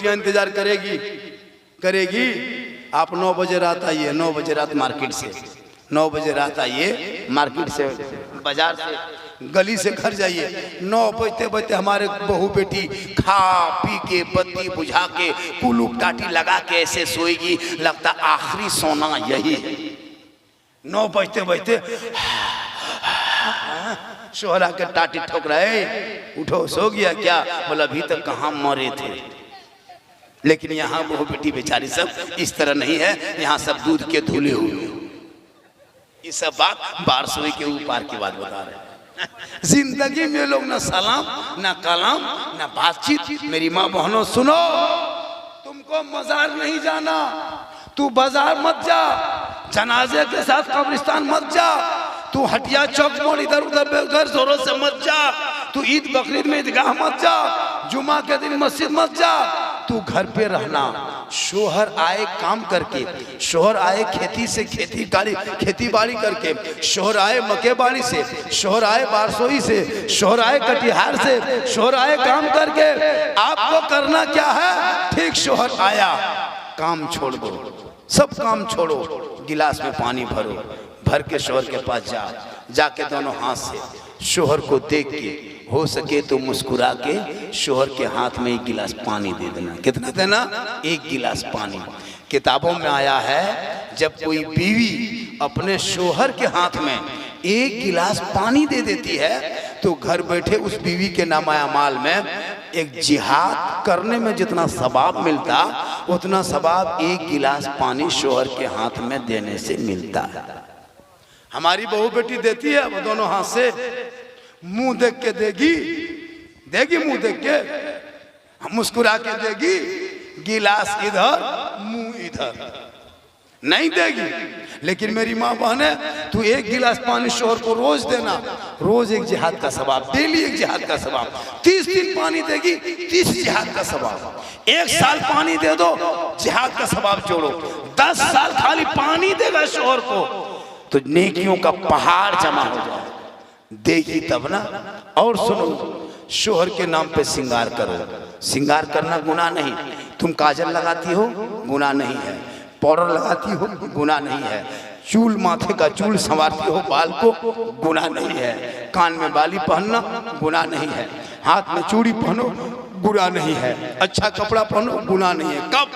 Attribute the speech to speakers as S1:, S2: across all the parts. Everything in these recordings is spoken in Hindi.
S1: बेटियां इंतजार करेगी करेगी। आप 9 बजे रात आइए, 9 बजे रात मार्केट से, 9 बजे रात आइए मार्केट से, बाजार से, गली से घर जाइए। 9 बजते बजते हमारे बहू बेटी खा पी के बत्ती बुझा के कुलूप टाटी लगा के ऐसे सोएगी, लगता आखिरी सोना यही है। 9 बजते बजते शोहरा के टाटी ठोक रहे, उठो सो गया क्या? बोला अभी तक कहाँ मरे थे। लेकिन यहाँ बहू बेटी बेचारी सब इस तरह नहीं है, यहाँ सब दूध के धुले हुए। ये सब बात 1200 के ऊपर की बात बता रहे हैं। जिंदगी में लोग ना सलाम ना कलाम ना बातचीत। मेरी माँ बहनों सुनो, तुमको मजार नहीं जाना, तू बाजार मत जा, जनाजे के साथ कब्रिस्तान मत जा, तू हटिया चौक मोड़ इधर उधर जोरों से मत जा, तू ईद बकरीद में ईदगाह मत जा, जुमा के दिन मस्जिद मत जा, तू घर पे रहना। शोहर आए काम करके, शोहर आए खेती से खेती बाड़ी करके, शोहर आए मक्केबाड़ी से, शोहर आए बारसोई से, शोहर आए कटिहार से, शोहर आए काम करके। आपको करना क्या है? ठीक शोहर आया, काम छोड़ दो, सब काम छोड़ो, गिलास में पानी भरो, भर के शोहर के पास जाके दोनों हाथ से शोहर को देख के, हो सके तो मुस्कुरा के शोहर के हाथ में 1 गिलास पानी दे देना। कितना देना? 1 गिलास पानी। किताबों में आया है जब कोई बीवी अपने शोहर के हाथ में 1 गिलास पानी दे देती है तो घर बैठे उस बीवी के नामा अमाल में एक जिहाद करने में जितना सवाब मिलता, उतना सवाब 1 गिलास पानी शोहर के हाथ में देने से मिलता है। हमारी बहू बेटी देती है, वो दोनों हाथ से मुंह देख के देगी मुंह देख के, मुस्कुरा के देगी, गिलास इधर मुंह इधर नहीं देगी। लेकिन मेरी माँ बहने, तू 1 गिलास पानी शोहर को रोज देना, रोज 1 जिहाद का सवाब, डेली 1 जिहाद का सवाब। 30 दिन पानी देगी, 30 जिहाद का सवाब। 1 साल पानी दे दो, जिहाद का सवाब जोड़ो। 10 साल खाली पानी देगा शोहर को तो नेकियों का पहाड़ जमा हो जाए, देगी तब ना। और सुनो, शोहर के नाम पे सिंगार करो। सिंगार करना गुनाह नहीं। तुम काजल लगाती हो, गुनाह नहीं है। पाउडर लगाती हो, गुनाह नहीं है। चूल, माथे का चूल संवारती हो, बाल को, गुनाह नहीं है। कान में बाली पहनना गुनाह नहीं है। हाथ में चूड़ी पहनो, गुनाह नहीं है। अच्छा कपड़ा पहनो, गुनाह नहीं है। कब?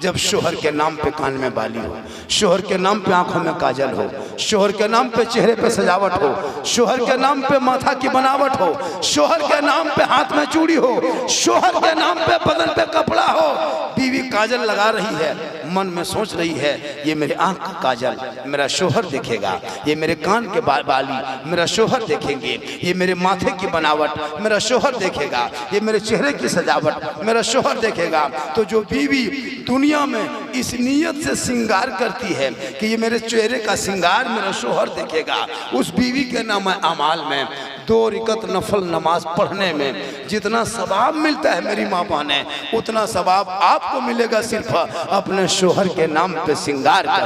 S1: जब शोहर के नाम पे कान में बाली हो, शोहर के नाम पे आंखों में काजल हो, शोहर के नाम पे चेहरे पे सजावट हो, शोहर के नाम पे माथा की बनावट हो, शोहर के नाम पे हाथ में चूड़ी हो, शोहर के नाम पे बदन पे कपड़ा हो। बीवी काजल लगा रही है, मन में सोच रही है ये मेरे आंख का काजल मेरा शोहर देखेगा, ये मेरे कान के बाली मेरा शोहर देखेंगे, ये मेरे माथे की बनावट मेरा शोहर देखेगा, ये मेरे चेहरे की सजावट मेरा शोहर देखेगा। तो जो बीवी दुनिया में इस नीयत से श्रृंगार करती है कि ये मेरे चेहरे का श्रृंगार मेरा शोहर देखेगा, उस बीवी के नाम अमाल में 2 रकात नफल नमाज पढ़ने में जितना सवाब मिलता है मेरी माँ बहने, उतना सवाब आपको मिलेगा सिर्फ अपने शोहर के नाम पे श्रृंगार कर।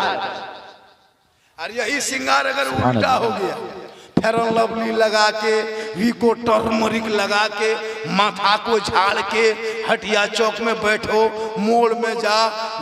S1: और यही श्रृंगार अगर उल्टा हो गया, फेयर लवली लगा के, वीको टर्मरिक लगा के, माथा को झाड़ के, हटिया चौक में बैठो, मोड़ में जा,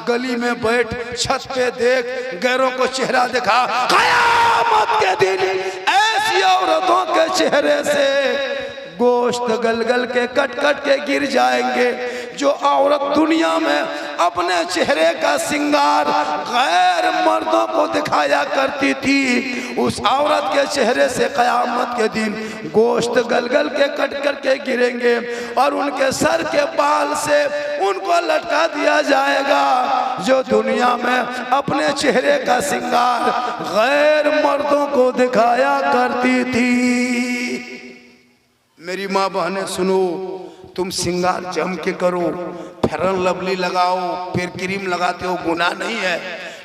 S1: गली में बैठ, छत पे देख, गैरों को चेहरा दिखा, कयामत के दिन ऐसी औरतों के चेहरे से गोश्त गल के कट के गिर जाएंगे। जो औरत दुनिया में अपने चेहरे का श्रृंगार गैर मर्दों को दिखाया करती थी, उस औरत के चेहरे से कयामत के दिन गोश्त गल के कट के गिरेंगे और उनके सर के बाल से उनको लटका दिया जाएगा। जो दुनिया में अपने चेहरे का श्रृंगार गैर मर्दों को दिखाया करती थी। मेरी माँ बहनें सुनो, तुम श्रृंगार जम के करो, फेयर लवली लगाओ, फिर क्रीम लगाते हो, गुनाह नहीं है।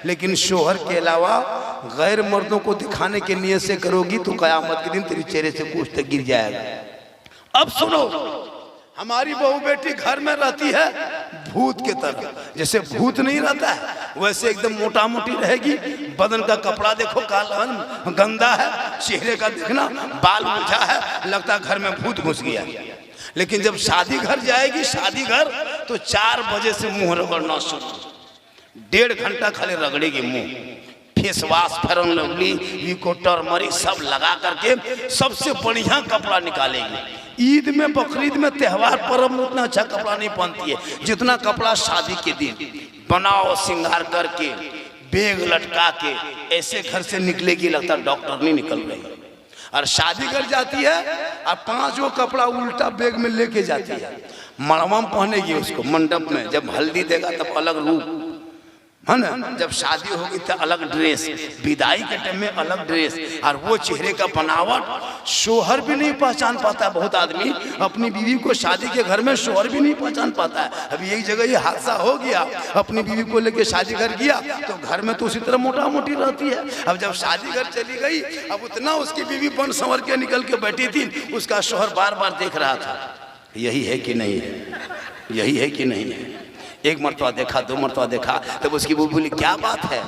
S1: लेकिन शोहर के अलावा गैर मर्दों को दिखाने के लिए से करोगी तो कयामत के दिन तेरे चेहरे से गोश्त गिर जाएगा। अब सुनो, हमारी बहू बेटी घर में रहती है भूत के तरह, जैसे भूत नहीं रहता है वैसे एकदम मोटा मोटी रहेगी। बदन का कपड़ा देखो काला गंदा है, चेहरे का देखना बाल उलझा है, लगता है घर में भूत घुस गया। लेकिन जब शादी घर जाएगी, शादी घर तो 4 बजे से मुंह रगड़ना शुरू, 1.5 घंटा खाली रगड़ेगी मुंह, फेस वाश, फेरन लवली, विको, टर्मरिक सब लगा करके सबसे बढ़िया कपड़ा निकालेगी। ईद में, बकरीद में, त्योहार पर्व में उतना अच्छा कपड़ा नहीं पहनती है जितना कपड़ा शादी के दिन बनाओ, श्रृंगार करके, बैग लटका के ऐसे घर से निकलेगी लगता डॉक्टर नहीं निकल रही। और शादी कर जाती है और 5 गो कपड़ा उल्टा बैग में लेके जाती है, मड़वा में पहनेगी उसको, मंडप में जब हल्दी देगा तब अलग रूप है ना, जब शादी होगी तो अलग ड्रेस, विदाई के टाइम में अलग ड्रेस, और वो चेहरे का बनावट शोहर भी नहीं पहचान पाता। बहुत आदमी अपनी बीवी को शादी के घर में शोहर भी नहीं पहचान पाता है। अभी यही जगह ये हादसा हो गया, अपनी बीवी को लेके शादी घर गया तो घर में तो उसी तरह मोटा मोटी रहती है। अब जब शादी घर चली गई, अब उतना उसकी बीवी बन संवर के निकल के बैठी थी, उसका शोहर बार बार देख रहा था, यही है कि नहीं है, यही है कि नहीं है। एक मरतबा देखा, 2 मरतबा देखा, तब उसकी वो बोली क्या बात है,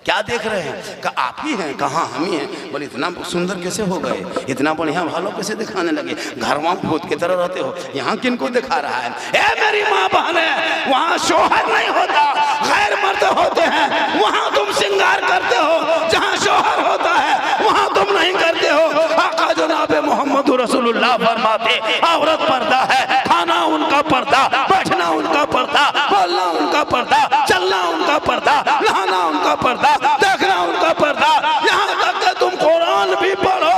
S1: क्या देख रहे हैं? कहा आप ही हैं। कहाँ हम ही हैं? बोले इतना सुंदर कैसे हो गए, इतना बढ़िया भालो कैसे दिखाने लगे, घर वहाँ भूत की तरह रहते हो, यहाँ किनको दिखा रहा है? ए मेरी माँ बहन है, वहाँ शोहर नहीं होता, गैर मर्द होते हैं, वहाँ तुम श्रृंगार करते हो, जहाँ शोहर होता है वहाँ तुम नहीं करते हो। आका जनाब मोहम्मद रसूलुल्लाह फरमाते औरत पर्दा है, खाना उनका पर्दा, बैठना उनका पर्दा, बोलना उनका पर्दा, चलना उनका पर्दा, नहाना उनका पर्दा, देखना उनका पर्दा। यहाँ तक कि तुम कुरान भी पढ़ो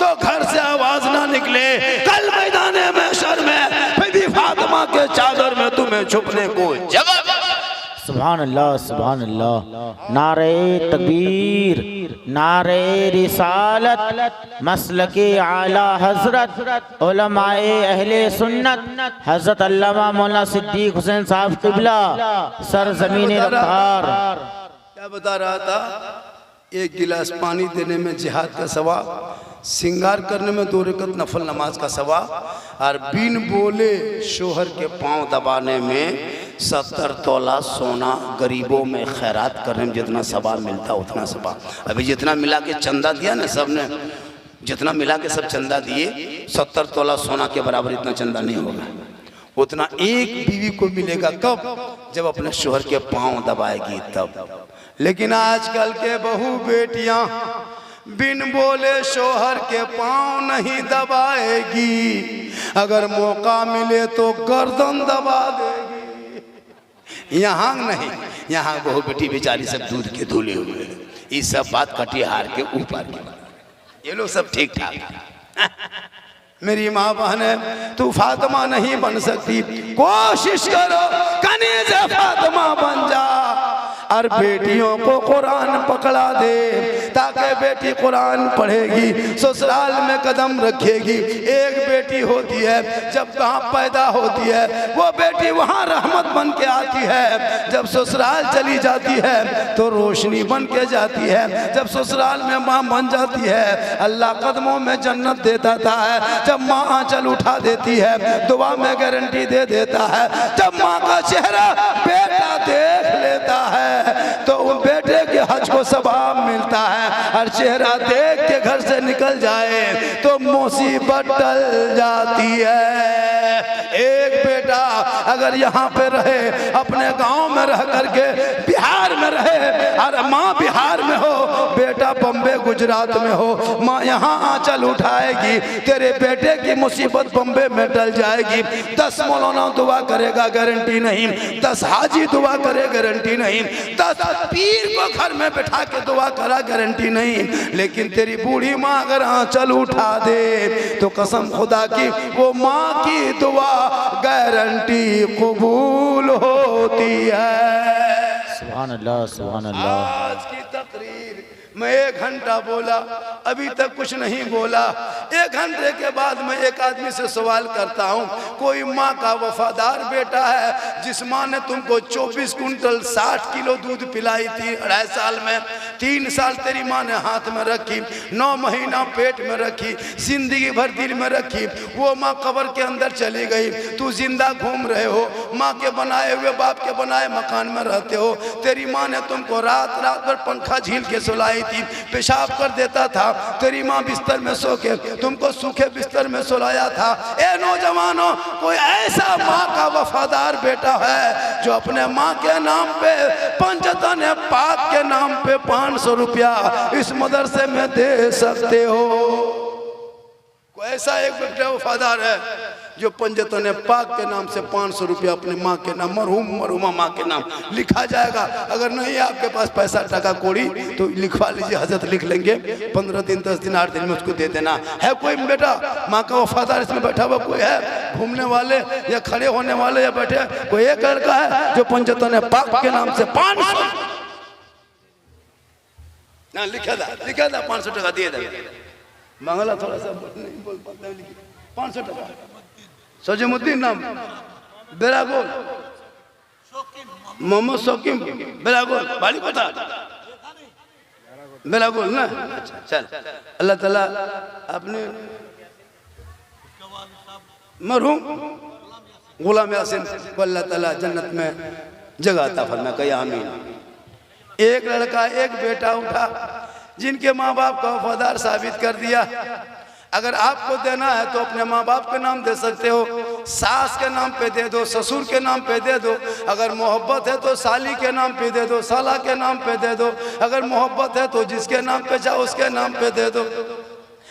S1: तो घर से आवाज ना निकले, कल मैदाने में शर में बीबी फातिमा के चादर में तुम्हें छुपने को जगह।
S2: सुभान अल्लाह, सुभान अल्लाह। नारे तकबीर, नारे रिसालत, मसलके आला हजरत उलमाए अहले सुन्नत हजरत अल्लामा मौलाना सिद्दीक हुसैन साहब किबला सरजमीन रफ्तार।
S1: क्या बता रहा था? 1 गिलास पानी देने में जिहाद का सवाब, श्रृंगार करने में 2 रकत नफल नमाज का सवाब, और बिन बोले शोहर के पांव दबाने में 70 तोला सोना गरीबों में खैरात करने में जितना सवाब मिलता उतना सवाब। अभी जितना मिला के चंदा दिया ना सब ने, जितना मिला के सब चंदा दिए, 70 तोला सोना के बराबर इतना चंदा नहीं होगा। उतना एक बीवी को मिलेगा कब? जब अपने शोहर के पांव दबाएगी तब। लेकिन आजकल के बहू बेटियां बिन बोले शोहर के पांव नहीं दबाएगी, अगर मौका मिले तो गर्दन दबा देगी। यहाँ नहीं, यहाँ बहू बेटी बेचारी सब दूध के धुले हुए, ये सब बात कटिहार के ऊपर की, ये लोग सब ठीक ठाक। मेरी माँ बहन है, तू फातिमा नहीं बन सकती, कोशिश करो कनीज़ फातिमा बन जा, और बेटियों को कुरान पकड़ा दे ताकि बेटी कुरान पढ़ेगी, ससुराल में कदम रखेगी। एक बेटी होती है जब कहाँ पैदा होती है वो बेटी वहाँ रहमत बन के आती है, जब ससुराल चली जाती है तो रोशनी बन के जाती है। जब ससुराल में माँ बन जाती है अल्लाह कदमों में जन्नत दे देता है। जब माँ आंचल उठा देती है दुआ में गारंटी दे देता है। जब माँ का चेहरा बेटा देख लेता है तो उन बेटे के हज को सवाब मिलता है, और चेहरा देख के घर से निकल जाए तो मुसीबत टल जाती है। एक बेटा अगर यहाँ पे रहे, अपने गांव में रह करके बिहार में रहे, और माँ बिहार में हो, बेटा बम्बे गुजरात में हो, माँ यहाँ आंचल उठाएगी, तेरे बेटे की मुसीबत बम्बे में टल जाएगी। 10 मौलाना दुआ करेगा गारंटी नहीं, 10 हाजी दुआ करे गारंटी नहीं, 10 पीर को घर में बैठा के दुआ करा गारंटी नहीं। लेकिन तेरी बूढ़ी माँ अगर आंचल उठा दे तो कसम खुदा की वो माँ की दुआ गारंटी कबूल होती है।
S2: सुभान अल्लाह, सुभान अल्लाह।
S1: आज की तकरीर मैं 1 घंटा बोला, अभी तक कुछ नहीं बोला। 1 घंटे के बाद मैं एक आदमी से सवाल करता हूँ, कोई माँ का वफादार बेटा है जिस माँ ने तुमको 24 कुंटल 60 किलो दूध पिलाई थी 2.5 साल में, 3 साल तेरी माँ ने हाथ में रखी, 9 महीना पेट में रखी, जिंदगी भर दिल में रखी, वो माँ कब्र के अंदर चली गई, तू जिंदा घूम रहे हो, माँ के बनाए हुए बाप के बनाए मकान में रहते हो। तेरी माँ ने तुमको रात रात भर पंखा झील के सुलाई थी, पेशाब कर देता था, तेरी माँ बिस्तर में सो के तुमको सूखे बिस्तर में सुलाया था। ए नौजवानों, कोई ऐसा माँ का वफादार बेटा है जो अपने माँ के नाम पे पंचतन पाक के नाम पे 500 रुपया इस मदरसे में दे सकते हो? कोई ऐसा एक बेटा वफादार है जो पंचतन पाक के नाम से 500 रुपया अपने माँ के नाम, मरहुमा माँ के नाम लिखा जाएगा। अगर नहीं आपके पास पैसा टका कोड़ी तो लिखवा लीजिए, हजरत लिख लेंगे, 15 दिन 10 दिन 8 दिन में उसको दे देना। है कोई बेटा माँ का वफादार इसमें बैठा हुआ? कोई है? घूमने वाले या खड़े होने वाले या बैठे? कोई एक लड़का है जो पंचतन पाक के नाम से 500 ना लिखा था 500 टका दिए था। बांग्ला थोड़ा सा नहीं बोल पाते, 500 टका। सजमुद्दीन नाम, बेरागोल, मोहम्मद शौकीम, बेरागोल, बाली पता, बेरागोल ना। अच्छा चल, अल्लाह ताला अपने मरहूम गुलाम यासीन को अल्लाह ताला जन्नत में जगह अता फरमाए, कहिए आमीन। एक लड़का एक बेटा उठा जिनके माँ बाप का वफादार साबित कर दिया। अगर आपको देना है तो अपने माँ बाप के नाम दे सकते हो, सास के नाम पे दे दो, ससुर के नाम पे दे दो। अगर मोहब्बत है तो साली के नाम पे दे दो, साला के नाम पे दे दो। अगर मोहब्बत है तो जिसके नाम पे चाहो उसके नाम पे दे दो।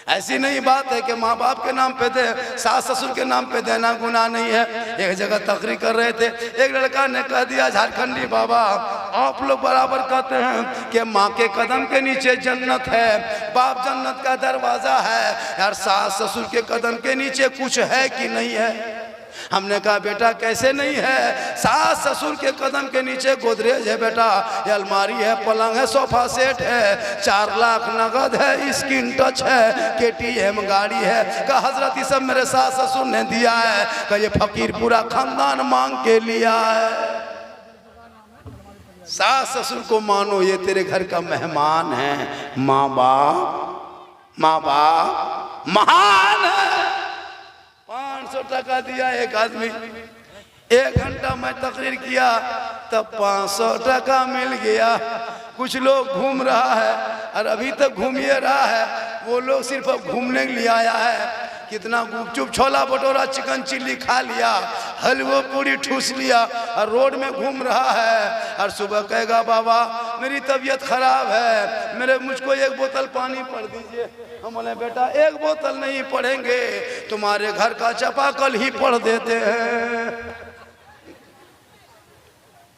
S1: ऐसी नहीं बात है कि माँ बाप के नाम पे दे, सास ससुर के नाम पे देना गुनाह नहीं है। एक जगह तकरीर कर रहे थे, एक लड़का ने कह दिया, झारखंडी बाबा आप लोग बराबर कहते हैं कि माँ के कदम के नीचे जन्नत है, बाप जन्नत का दरवाजा है, यार सास ससुर के कदम के नीचे कुछ है कि नहीं है? हमने कहा बेटा कैसे नहीं है? सास ससुर के कदम के नीचे गोदरेज है बेटा, ये अलमारी है, पलंग है, सोफा सेट है, 4 लाख नगद है, स्किन टच है, KTM गाड़ी है। कहा हजरत ये सब मेरे सास ससुर ने दिया है। कहा ये फकीर पूरा खानदान मांग के लिया है। सास ससुर को मानो, ये तेरे घर का मेहमान है। माँ बाप महान है। 500 टका दिया एक आदमी, 1 घंटा मैं तकरीर किया तब 500 टका मिल गया। कुछ लोग घूम रहा है और अभी तक घूमिए रहा है, वो लोग सिर्फ अब घूमने के लिए आया है। कितना गुपचुप छोला भटूरा चिकन चिल्ली खा लिया, हलवा पूरी ठूस लिया और रोड में घूम रहा है। और सुबह कहेगा बाबा मेरी तबीयत खराब है, मुझको 1 बोतल पानी पड़ दीजिए। हम बोले बेटा 1 बोतल नहीं पढ़ेंगे, तुम्हारे घर का चापाकल ही पढ़ देते हैं।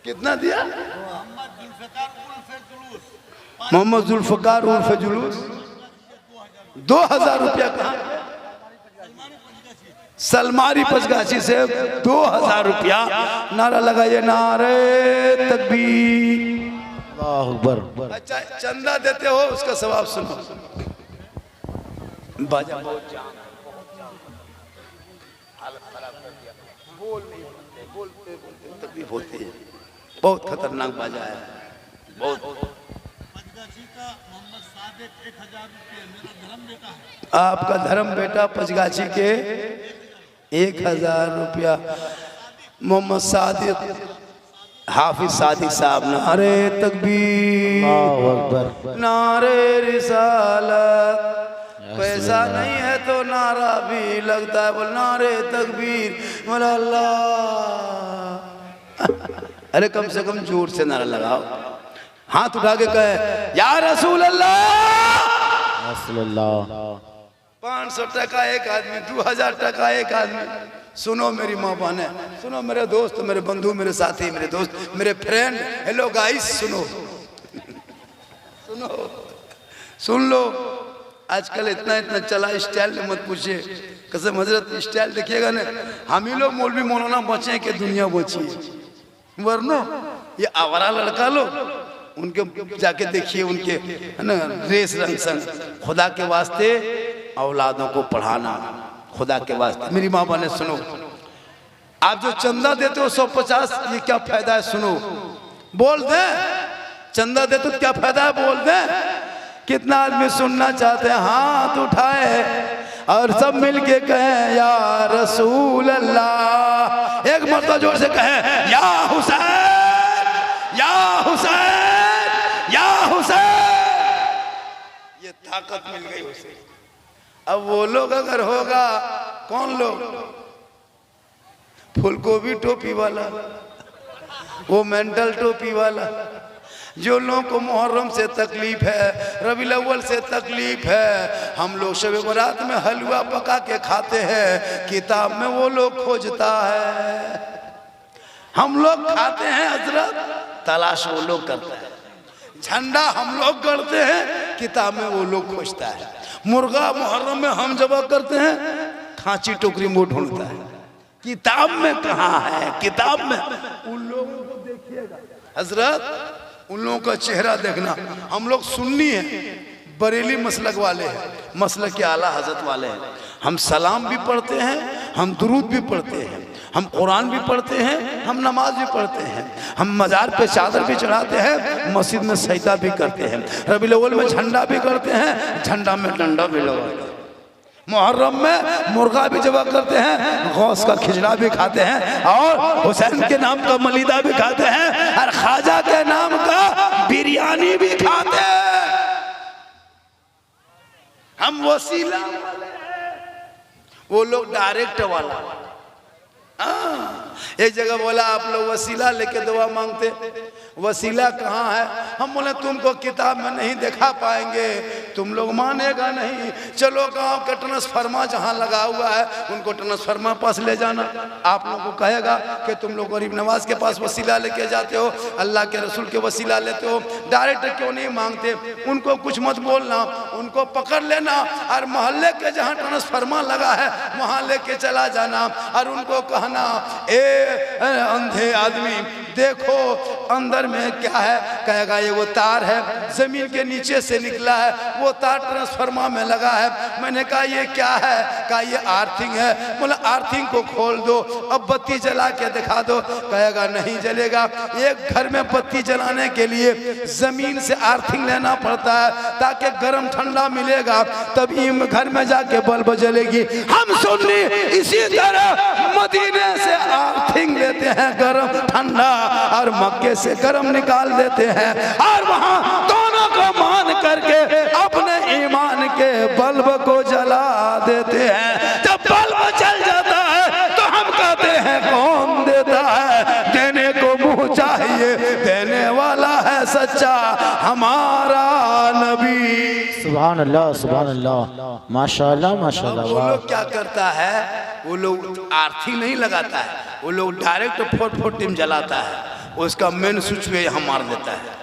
S1: कितना दिया? मोहम्मद जुल्फकार उर्फ जुलूस 2000 रुपया। कहा? सलमारी पचगाछी से 2000 रुपया। नारा लगाइए, नारे तकबीर, अल्लाहु अकबर। अच्छा चंदा देते हो उसका सवाब सुनो। बाजा बहुत तकलीफ होती है, बहुत खतरनाक बाजा है। बहुत आपका धर्म बेटा पचगाछी के 1000 रुपया। मोहम्मद सादिक हाफिज सादिक साहब, नारे तकबीर, नारे रिसालत। पैसा नहीं है तो नारा भी लगता है, बोल नारे तकबीर, बोला अल्लाह। अरे कम से कम जोर से नारा लगाओ, हाथ उठा के कहे या रसूल अल्लाह। 500 टका एक आदमी, 2000 टका एक आदमी। सुनो मेरी माँ बहने, सुनो मेरे दोस्त, मेरे बंधु, मेरे साथी, मेरे दोस्त, मेरे फ्रेंड, हेलो गाइस, सुनो सुनो सुन लो। आजकल इतना चला स्टाइल मत पूछिए, कसम हजरत स्टाइल देखिएगा ना, हम ही लोग मौलवी मौलाना बचे कि दुनिया बची। वरना ये आवारा लड़का लो, उनके जाके देखिए, उनके है ना रेस रंग संग। खुदा के वास्ते औलादों को पढ़ाना, खुदा के वास्ते। मेरी माँ बहने सुनो, आप जो चंदा देते हो 150, ये क्या फायदा है? सुनो, बोल दे चंदा देते तो क्या फायदा है, बोल दे। कितना आदमी सुनना चाहते हैं? हाथ उठाए और सब मिलके कहें या रसूल अल्लाह। एक मर्तबा जोर से कहें या हुसैन, या हुसैन, या हुसैन। ये ताकत मिल गई उसे। अब वो लोग अगर होगा, कौन लोग? फूलगोभी टोपी वाला, वो मेंटल टोपी वाला, जो लोगों को मुहर्रम से तकलीफ है, रबीउल अव्वल से तकलीफ है, हम लोग शब बरात में हलवा पका के खाते हैं, किताब में वो लोग खोजता है। हम लोग खाते हैं हजरत, तलाश वो लोग करता है। झंडा हम लोग गढ़ते हैं, किताब में वो लोग खोजता है। मुर्गा मुहर्रम में हम जबा करते हैं, खांची टोकरी में ढूंढता है। किताब में कहाँ है? किताब में उन लोगों को देखिएगा हजरत, उन लोगों का चेहरा देखना। हम लोग सुन्नी हैं, बरेली मसलक वाले हैं, मसलक के आला हजरत वाले हैं। हम सलाम भी पढ़ते हैं, हम दुरूद भी पढ़ते हैं, हम कुरान भी पढ़ते हैं, हम नमाज भी पढ़ते हैं, हम मज़ार पे चादर भी चढ़ाते हैं, मस्जिद में सजदा भी करते हैं, रबीउल अव्वल में झंडा भी करते हैं, झंडा में डंडा भी लगाते हैं, मुहर्रम में मुर्गा भी जबा करते हैं, गौस का खिचड़ा भी खाते हैं, और हुसैन के नाम का मलीदा भी खाते हैं, और ख्वाजा के नाम का बिरयानी भी खाते हैं। हम वसीला वाले हैं, वो लोग डायरेक्ट वाला। एक जगह बोला आप लोग वसीला लेके दुआ मांगते, वसीला कहाँ है? हम बोले तुमको किताब में नहीं देखा पाएंगे, तुम लोग मानेगा नहीं। चलो गांव का ट्रांसफार्मर जहाँ लगा हुआ है उनको ट्रांसफार्मर पास ले जाना। आप लोगों को कहेगा कि तुम लोग गरीब नवाज के पास वसीला लेके जाते हो, अल्लाह के रसूल के वसीला लेते हो, डायरेक्ट क्यों नहीं मांगते? उनको कुछ मत बोलना, उनको पकड़ लेना और मोहल्ले के जहाँ ट्रांसफार्मर लगा है वहाँ लेके चला जाना और उनको कहना, ए अंधे आदमी देखो अंदर में क्या है? कहेगा ये वो तार है, जमीन के नीचे से निकला है, वो तार ट्रांसफार्मर में लगा है। मैंने कहा ये क्या है? कहा ये आर्थिंग है। बोला आर्थिंग को खोल दो, अब बत्ती जला के दिखा दो। कहेगा नहीं जलेगा। एक घर में बत्ती जलाने के लिए जमीन से आर्थिंग लेना पड़ता है ताकि गर्म ठंडा मिलेगा, तभी घर में जाके बल्ब जलेगी। हम सुन्नी इसी तरह मदीने से आर्थिंग लेते हैं गर्म ठंडा, और मक्के से गर्म निकाल देते हैं, और वहां दोनों को मान करके अपने ईमान के बल्ब को जला देते हैं। जब बल्ब जल जाता है तो हम कहते हैं कौन देता है? देने को मुंह चाहिए, देने वाला है सच्चा हमारा नबी।
S2: सुभान अल्लाह, सुभान अल्लाह, माशाअल्लाह माशाअल्लाह।
S1: वो लोग क्या करता है? वो लोग आरती नहीं लगाता है, वो लोग डायरेक्ट 4 टीम जलाता है, उसका मेन स्विच पे यहाँ मार देता है।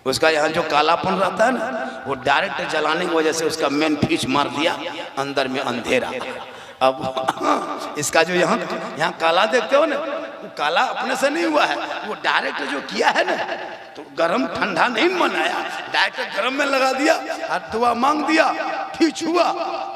S1: उसका यहाँ जो कालापन रहता है ना, वो डायरेक्ट जलाने की वजह से उसका मेन फीच मार दिया, अंदर में अंधेरा। अब इसका जो यहाँ काला देखते हो ना, वो काला अपने से नहीं हुआ है, वो डायरेक्ट जो किया है ना, तो गरम ठंडा नहीं मनाया, डायरेक्ट गरम में लगा दिया और दुआ मांग दिया, फीच हुआ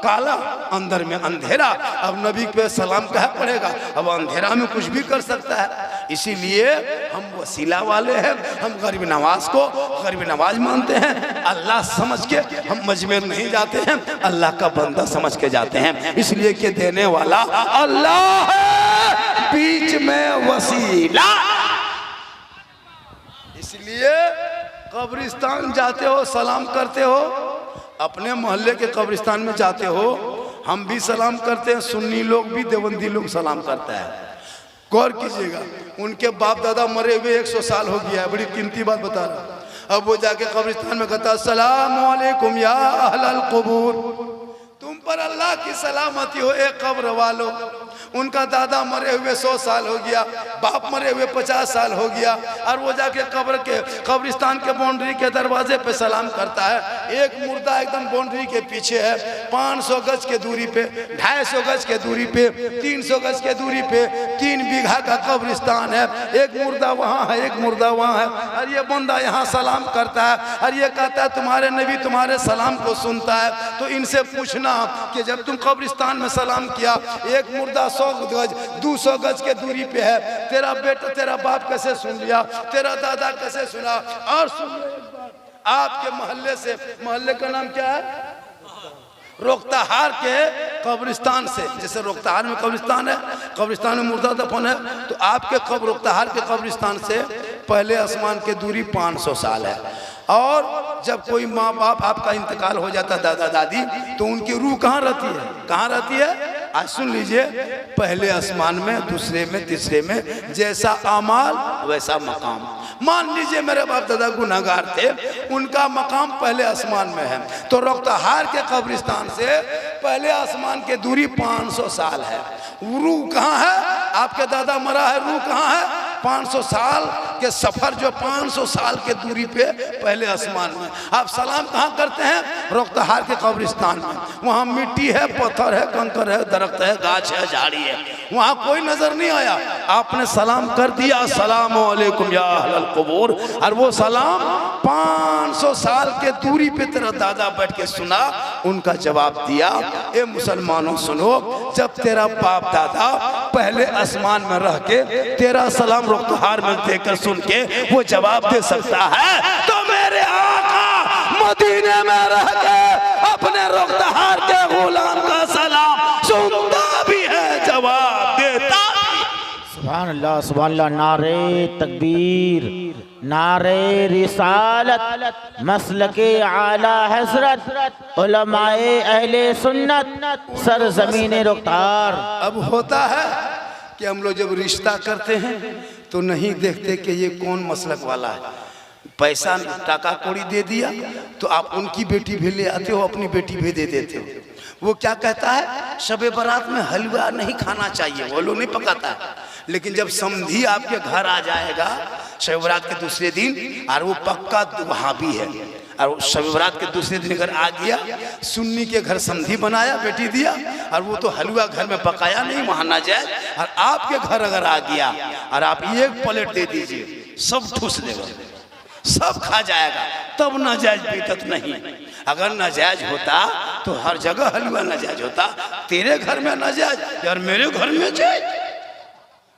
S1: काला, अंदर में अंधेरा। अब नबी पे सलाम कह पड़ेगा, अब अंधेरा में कुछ भी कर सकता है। इसीलिए हम वसीला वाले हैं, हम गरीब नवाज को गरीब नवाज मानते हैं। अल्लाह समझ के हम मजमेर नहीं जाते हैं, अल्लाह का बंदा समझ के जाते हैं, इसलिए कि देने वाला अल्लाह है, बीच में वसीला। इसलिए कब्रिस्तान जाते हो सलाम करते हो, अपने मोहल्ले के कब्रिस्तान में जाते हो, हम भी सलाम करते हैं, सुन्नी लोग भी, देवबंदी लोग सलाम करता है। गौर कीजिएगा, उनके बाप दादा मरे हुए 100 साल हो गया है, बड़ी कीमती बात बता रहा। अब वो जाके कब्रिस्तान में कहता अस्सलामु अलैकुम या अहलल कुबूर, तुम पर अल्लाह की सलामती हो ए कब्र वालों। उनका दादा मरे हुए 100 साल हो गया, बाप मरे हुए 50 साल हो गया, और वो जाके कब्रिस्तान के बाउंड्री के दरवाजे पे सलाम करता है। एक मुर्दा एकदम बाउंड्री के पीछे है, 500 गज के दूरी पे, 250 गज के दूरी पे, 300 गज के दूरी पे 3 बीघा का कब्रिस्तान है। एक मुर्दा वहाँ है, एक मुर्दा वहाँ है, और ये बंदा यहाँ सलाम करता है, और ये कहता है तुम्हारे नबी तुम्हारे सलाम को सुनता है। तो इनसे पूछना कि जब तुम कब्रिस्तान में सलाम किया, एक मुर्दा 100 गज 200 गज के दूरी पे है, तेरा बेटा तेरा बाप कैसे सुन लिया, तेरा दादा कैसे सुना? और सुन आपके मोहल्ले से, मोहल्ले का नाम क्या है? रोकताहार के कब्रिस्तान से, जैसे रोकताहार में कब्रिस्तान है, कब्रिस्तान में मुर्दा दफन है, तो आपके रोकताहार के कब्रिस्तान से पहले आसमान की दूरी 500 साल है। और जब कोई माँ बाप आपका इंतकाल हो जाता दादा दादी, तो उनकी रूह कहाँ रहती है? कहाँ रहती है? आज सुन लीजिए, पहले आसमान में, दूसरे में, तीसरे में, जैसा आमाल वैसा मकाम। मान लीजिए मेरे बाप दादा गुनाहगार थे, उनका मकाम पहले आसमान में है, तो रोख्ताहार के कब्रिस्तान से पहले आसमान की दूरी 500 साल है। रूह कहाँ है? आपके दादा मरा है, रूह कहाँ है? 500 साल के सफर, जो 500 साल के दूरी पे पहले आसमान में। आप सलाम कहाँ करते हैं? रोख्ताहार के कब्रिस्तान में। वहाँ मिट्टी है, पत्थर है, कंकर है, दरख्त है, गाछ है, झाड़ी है, वहाँ कोई नजर नहीं आया, आपने सलाम कर दिया, अस्सलाम वालेकुम या अहलल क़ुबूर, और वो सलाम 500 साल के दूरी पे तेरा दादा बैठ के सुना, उनका जवाब दिया। ए मुसलमानों सुनो, जब तेरा बाप दादा पहले आसमान में रह के तेरा सलाम रोख्ताहार में देकर सुन के वो जवाब दे सकता है, तो मेरे आका मदीने में रह के अपने रोख्ताहार के गुलाम का सलाम सुनता भी है, जवाब देता।
S2: सुभान अल्लाह, सुभान अल्लाह। नारे तकबीर, नारे रिसालत, मसलके आला हजरत, उलमाए अहले सुन्नत, सरजमीन रोख्तार।
S1: अब होता है कि हम लोग जब रिश्ता करते हैं तो नहीं देखते कि ये कौन मसलक वाला है। पैसा टाका कौड़ी दे दिया तो आप उनकी बेटी भी ले आते हो, अपनी बेटी भी दे देते हो। वो क्या कहता है? शबे बारात में हलवा नहीं खाना चाहिए, वो लोग नहीं पकाता है। लेकिन जब समधी आपके घर आ जाएगा शबे बारात के दूसरे दिन, और वो पक्का वहाबी है, और शबे बारात के दूसरे दिन अगर आ गया, सुन्नी के घर समधी बनाया, बेटी दिया, और वो तो हलवा घर में पकाया नहीं, वहाँ ना जाए, और आपके घर अगर आ गया और आप एक प्लेट दे दीजिए, सब ठूस देगा, सब खा जाएगा, तब नाजायज बेइज्जत नहीं। अगर नाजायज होता तो हर जगह हलवा नाजायज होता। तेरे घर में नाजायज और मेरे घर में जायज।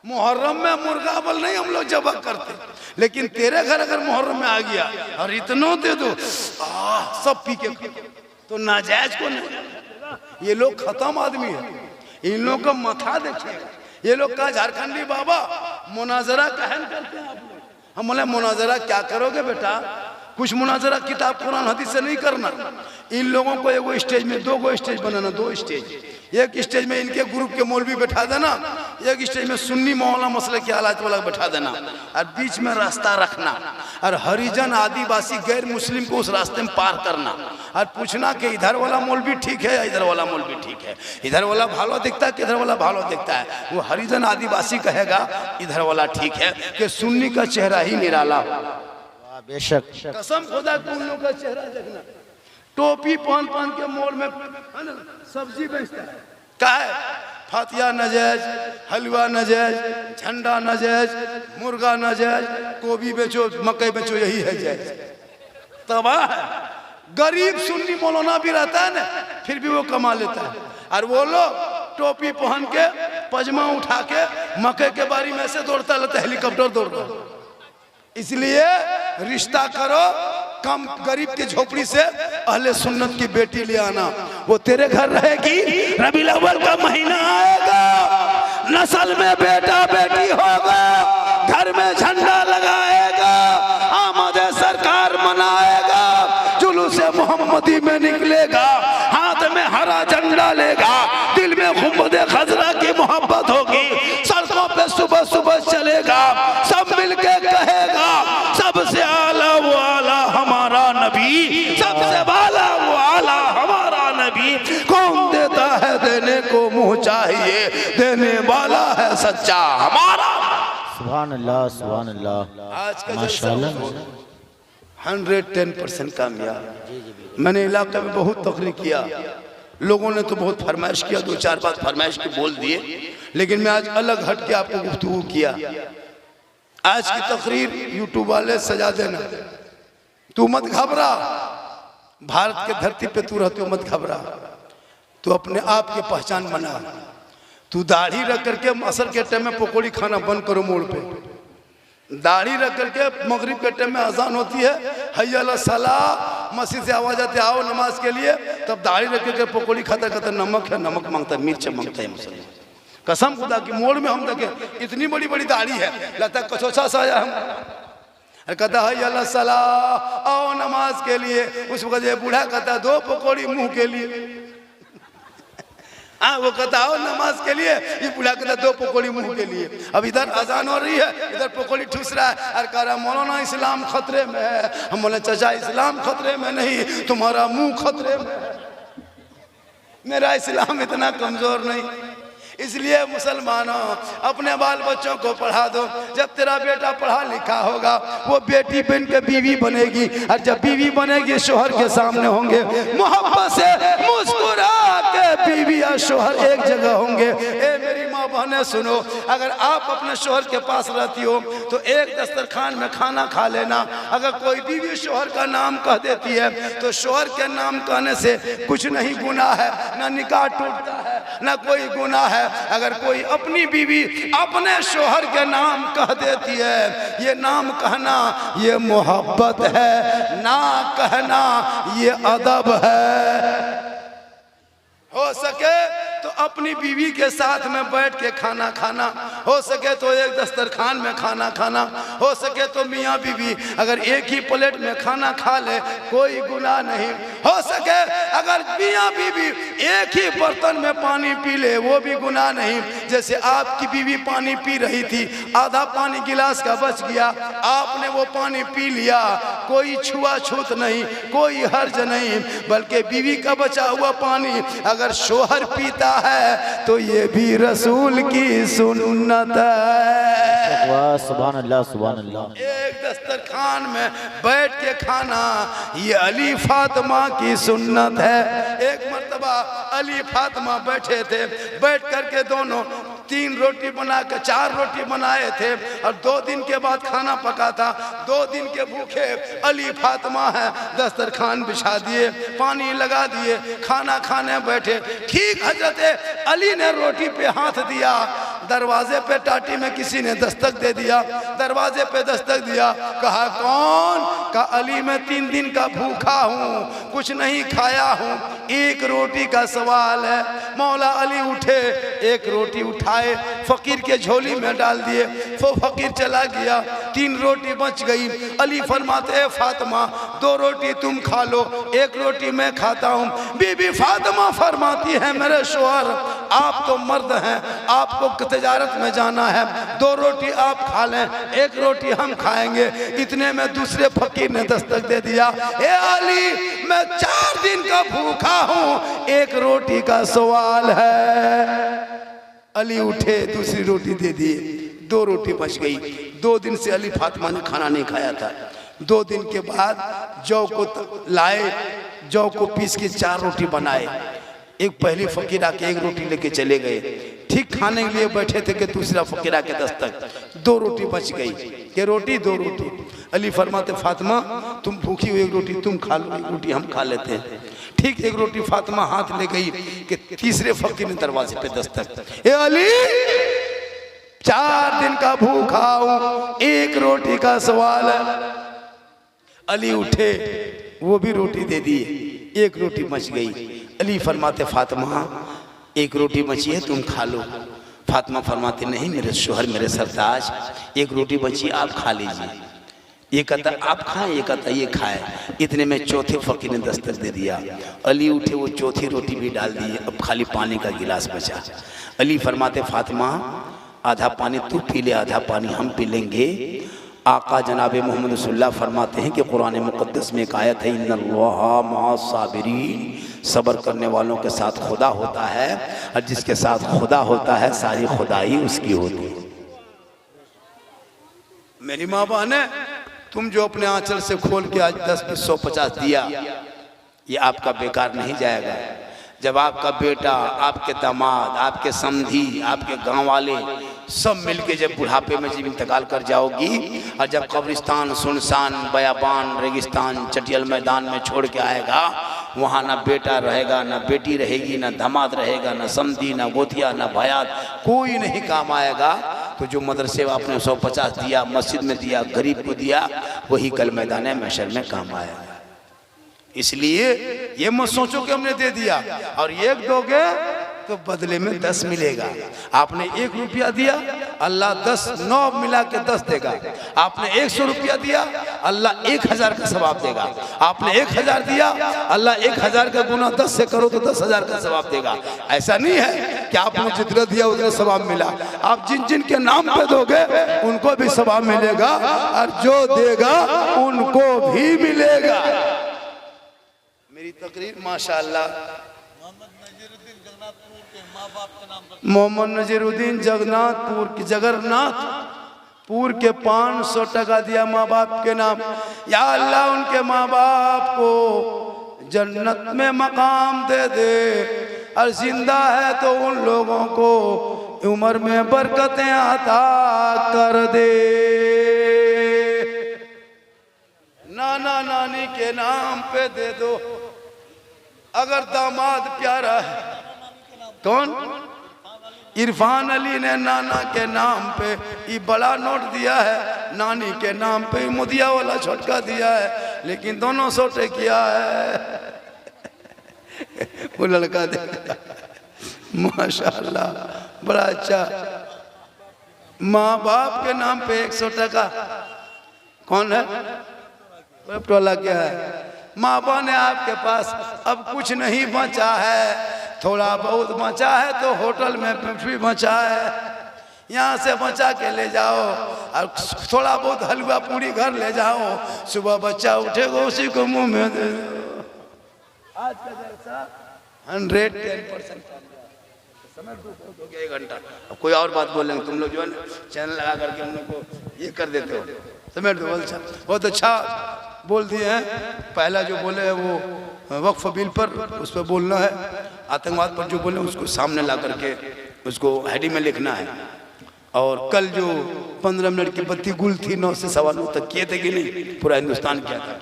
S1: मुहर्रम में मुर्गा बल नहीं हम लोग जबा करते, लेकिन तेरे घर अगर मुहर्रम में आ गया और इतनो दे दो, सब पी के, तो नाजायज को नहीं। ये लोग खत्म आदमी है, इन लोगों का मथा देखिएगा। ये लोग का झारखंडी बाबा मुनाजरा कहन करते हैं आप लोग। हम बोले मुनाजरा क्या करोगे बेटा? कुछ मुनाजरा किताब कुरान हदीस से नहीं करना। इन लोगों को एगो स्टेज में 2 स्टेज बनाना, 2 स्टेज। एक स्टेज में इनके ग्रुप के मौलवी बैठा देना, एक स्टेज में सुन्नी मौलाना मसले की हालात वाला बैठा देना, और बीच में रास्ता रखना, और हरिजन आदिवासी गैर मुस्लिम को उस रास्ते में पार करना, और पूछना कि इधर वाला मौलवी ठीक है या इधर वाला मौलवी ठीक है, इधर वाला भालो दिखता है कि इधर वाला भालो दिखता है। वो हरिजन आदिवासी कहेगा इधर वाला ठीक है, कि सुन्नी का चेहरा ही निराला।
S2: बेशक,
S1: कसम खुदा को उन लोगों का चेहरा देखना, टोपी पहन के मोल में सब्जी बेचता है, क्या है? फातिया नजायज, हलवा नजायज, झंडा नजायज, मुर्गा नजायज, गोभी बेचो, मकई बेचो, यही है जायज। तबाह है। गरीब सुन्नी मौलाना भी रहता है ना, फिर भी वो कमा लेता है, और वो लोग टोपी पहन के पजमा उठा के मकई के बारी में से दौड़ता रहता, हेलीकॉप्टर दौड़ता। इसलिए रिश्ता करो, कम गरीब की झोपड़ी से अहले सुन्नत की बेटी ले आना, वो तेरे घर रहेगी। रबीउल अव्वल का महीना आएगा, नस्ल में बेटा बेटी होगा, घर में झंडा लगाएगा, आमद सरकार मनाएगा, जुलूस मोहम्मदी में निकलेगा, हाथ में हरा झंडा लेगा, दिल में गुंबद खजरा की मोहब्बत होगी, सड़कों पे सुबह सुबह चलेगा, सब मिलके कहेगा सबसे आला वो आला हमारा नबी, सबसे वाला वो आला हमारा नबी। कौन देता है देने को मुंह चाहिए, देने वाला है सच्चा हमारा।
S2: सुभान अल्लाह, सुभान अल्लाह।
S1: आज का
S2: माशाअल्लाह
S1: 110% कामयाब। मैंने इलाके में बहुत तकरीर किया, लोगों ने तो बहुत फरमाइश किया, 2-4 बात फरमाइश के बोल दिए, लेकिन मैं आज अलग हट के आपको गुफ्तगू किया। आज की तकरीर यूट्यूब वाले सजा देना, तू मत घबरा, भारत के धरती पे तू रहते हो, मत घबरा, तू अपने आप की पहचान बना। तू दाढ़ी रख करके असर के टाइम में पकौड़ी खाना बंद करो मोड़ पे, दाढ़ी रख करके मगरिब के टाइम में अजान होती है, हय्या अला सलाह, मस्जिद से आवाज आती है आओ नमाज के लिए, तब दाढ़ी रख करके पकौड़ी खाता खाता नमक है, नमक मांगता है, मिर्च मांगता है मुसलमान। कसम खुदा की मोड़ में हम देखे इतनी बड़ी बड़ी दाढ़ी है, लगता है कचौचा सा हम, और कहता है अल्लाह सलाह आओ नमाज के लिए। उस वक्त ये बूढ़ा कहता 2 पकौड़ी मुंह के लिए। हाँ वो कहता आओ नमाज के लिए, ये बूढ़ा कहता 2 पकौड़ी मुंह के लिए। अब इधर अजान हो रही है, इधर पकौड़ी ठूस रहा है और कह रहा मौलाना इस्लाम खतरे में है। हम बोले चाचा इस्लाम खतरे में नहीं, तुम्हारा मुंह खतरे में है। मेरा इस्लाम इतना कमजोर नहीं। इसलिए मुसलमानों अपने बाल बच्चों को पढ़ा दो। जब तेरा बेटा पढ़ा लिखा होगा वो बेटी बन के बीवी बनेगी, और जब बीवी बनेगी शोहर के सामने होंगे, मोहब्बत से मुस्कुरा के बीवी और शोहर एक जगह होंगे। ए मेरी माँ बहनें सुनो, अगर आप अपने शोहर के पास रहती हो तो एक दस्तरखान में खाना खा लेना। अगर कोई बीवी शोहर का नाम कह देती है तो शोहर के नाम कहने से कुछ नहीं गुनाह है, ना निकाह टूटता है ना कोई गुनाह है। अगर कोई अपनी बीवी अपने शोहर के नाम कह देती है, ये नाम कहना ये मोहब्बत है, ना कहना ये अदब है। हो सके तो अपनी बीवी के साथ में बैठ के खाना खाना, हो सके तो एक दस्तरखान में खाना खाना, हो सके तो मियाँ बीवी अगर एक ही प्लेट में खाना खा ले कोई गुनाह नहीं। हो सके अगर मियाँ बीवी एक ही बर्तन में पानी पी ले वो भी गुनाह नहीं। जैसे आपकी बीवी पानी पी रही थी, आधा पानी गिलास का बच गया, आपने वो पानी पी लिया, कोई छुआछूत नहीं, कोई हर्ज नहीं, बल्कि बीवी का बचा हुआ पानी अगर शोहर पीता है तो ये भी रसूल की सुन्नत है।
S2: वाह सुभान अल्लाह सुभान अल्लाह।
S1: एक दस्तरखान में बैठ के खाना ये अली फातिमा की सुन्नत है। एक मर्तबा अली फातिमा बैठे थे, बैठ करके दोनों 3 रोटी बना के 4 रोटी बनाए थे और 2 दिन के बाद खाना पका था। 2 दिन के भूखे अली फातिमा है, दस्तरखान बिछा दिए, पानी लगा दिए, खाना खाने बैठे। ठीक हजरत अली ने रोटी पे हाथ दिया, दरवाजे पे टाटी में किसी ने दस्तक दे दिया, दरवाजे पे दस्तक दिया, कहा कौन? कहा अली मैं 3 दिन का भूखा हूँ, कुछ नहीं खाया हूँ, 1 रोटी का सवाल है। मौला अली उठे, 1 रोटी उठाए, फकीर के झोली में डाल दिए, वो फकीर चला गया, 3 रोटी बच गई। अली फरमाते फातिमा 2 रोटी तुम खा लो, 1 रोटी मैं खाता हूँ। बीबी फातिमा फरमाती है मेरे शोहर आप तो मर्द हैं, आपको तिजारत में जाना है, 2 रोटी आप खा लें, 1 रोटी हम खाएंगे। इतने में दूसरे फकीर ने दस्तक दे दिया, ए अली मैं 4 दिन का भूखा हूँ, 1 रोटी का सवाल है। अली उठे, दूसरी रोटी दे दिए, 2 रोटी बच गई। 2 दिन से अली फातिमा ने खाना नहीं खाया था। 2 दिन के बाद जौ को लाए, जौ को पीस के 4 रोटी बनाए। एक पहली फकीर आके 1 रोटी लेके चले गए, ठीक खाने के लिए बैठे थे कि दूसरा फकीर आके दस्तक, 2 रोटी बच गई। ये रोटी 2 रोटी। अली फरमाते फातिमा तुम भूखी हो, 1 रोटी तुम खा लो, 1 रोटी हम खा लेते हैं। ठीक 1 रोटी फातिमा हाथ ले गई कि तीसरे फकीर ने दरवाजे पे दस्तक, ए अली 4 दिन का भूखा हूँ, 1 रोटी का सवाल है। अली उठे, वो भी रोटी दे दिए, 1 रोटी बच गई। अली फरमाते फातिमा 1 रोटी बची है तुम खा लो। फातिमा फरमाते नहीं मेरे शोहर मेरे सरताज 1 रोटी बची आप खा लीजिए। ये कहता आप खाएं, ये कहता ये खाए। इतने में चौथे फकीर ने दस्तक दे दिया। अली उठे, वो चौथी रोटी भी डाल दी, अब खाली पानी का गिलास बचा। अली फरमाते फातिमा आधा पानी तू पी ले, आधा पानी हम पी लेंगे। आका जनाब मोहम्मद रसूलुल्लाह फरमाते हैं कि कुरान मुक़द्दस में एक आयत है, इन्नल्लाहा मअस साबिरीन, सब्र करने वालों के साथ खुदा होता है, और जिसके साथ खुदा होता है सारी खुदाई उसकी होती है। मेरी माँ बहने तुम जो अपने आंचल से खोल के आज 10, 20, 100, 50 दिया, ये आपका बेकार नहीं जाएगा। जब आपका बेटा, आपके दामाद, आपके समधी, आपके गांव वाले सब मिलके जब बुढ़ापे में जब इंतकाल कर जाओगी, और जब कब्रिस्तान सुनसान बयाबान रेगिस्तान चटियल मैदान में छोड़ के आएगा, वहाँ ना बेटा रहेगा, ना बेटी रहेगी, ना दामाद रहेगा, ना समधी, ना गोतिया, ना भयात, कोई नहीं काम आएगा। तो जो मदरसे आपने 150 दिया, मस्जिद में दिया, गरीब को दिया, वही कल मैदान महशर में काम आएगा। इसलिए ये मत सोचो कि हमने दे दिया और 1 दोगे तो बदले में 10 मिलेगा। आपने 1 रुपया दिया, अल्लाह 10 9 मिला के 10 देगा। आपने 100 रुपया दिया, अल्लाह 1000 का सवाब देगा। आपने 1000 दिया, अल्लाह 1000 का गुना 10 से करो तो 10,000 का सवाब देगा। ऐसा नहीं है कि आपने जितना दिया उतना सवाब मिला। आप जिन जिन के नाम पे दोगे उनको भी सवाब मिलेगा, और जो देगा उनको भी मिलेगा। मेरी तकरीर माशाअल्लाह मोहम्मद नजीरुद्दीन जगन्नाथपुर के 500 टका दिया माँ बाप के नाम। या अल्लाह उनके माँ बाप को जन्नत में मकाम दे दे, और जिंदा है तो उन लोगों को उम्र में बरकतें अता कर दे। नाना नानी के नाम पे दे दो। अगर दामाद प्यारा है, कौन? इरफान अली ने नाना के नाम पे ये बड़ा नोट दिया है, नानी के नाम पे मुदिया वाला छोटका दिया है, लेकिन दोनों छोटे किया है। वो लड़का देखा माशाल्लाह बड़ा अच्छा। माँ बाप के नाम पे 100 टका। कौन है? टोला क्या है? माँ बाप ने आपके पास अब कुछ नहीं बचा है, थोड़ा बहुत बचा है तो होटल में भी बचा है, यहाँ से बचा के ले जाओ, और थोड़ा बहुत हलवा पूरी घर ले जाओ। सुबह बच्चा उठेगा उसी को मुंह में दे दो। आज का जलसा 110% समय 1 घंटा। अब कोई और बात बोलेंगे तुम लोग जो है ना चैनल लगा करके हम लोग को ये कर देते हो। समेट दो। बहुत अच्छा बोल दिए हैं। पहला जो बोले है वो वक्फ बिल पर, उस पर बोलना है। आतंकवाद पर जो बोले उसको सामने ला करके उसको हेडिंग में लिखना है। और कल जो 15 मिनट की बत्ती गुल थी 9 से 9:15 तक किए थे कि नहीं? पूरा हिंदुस्तान किया था।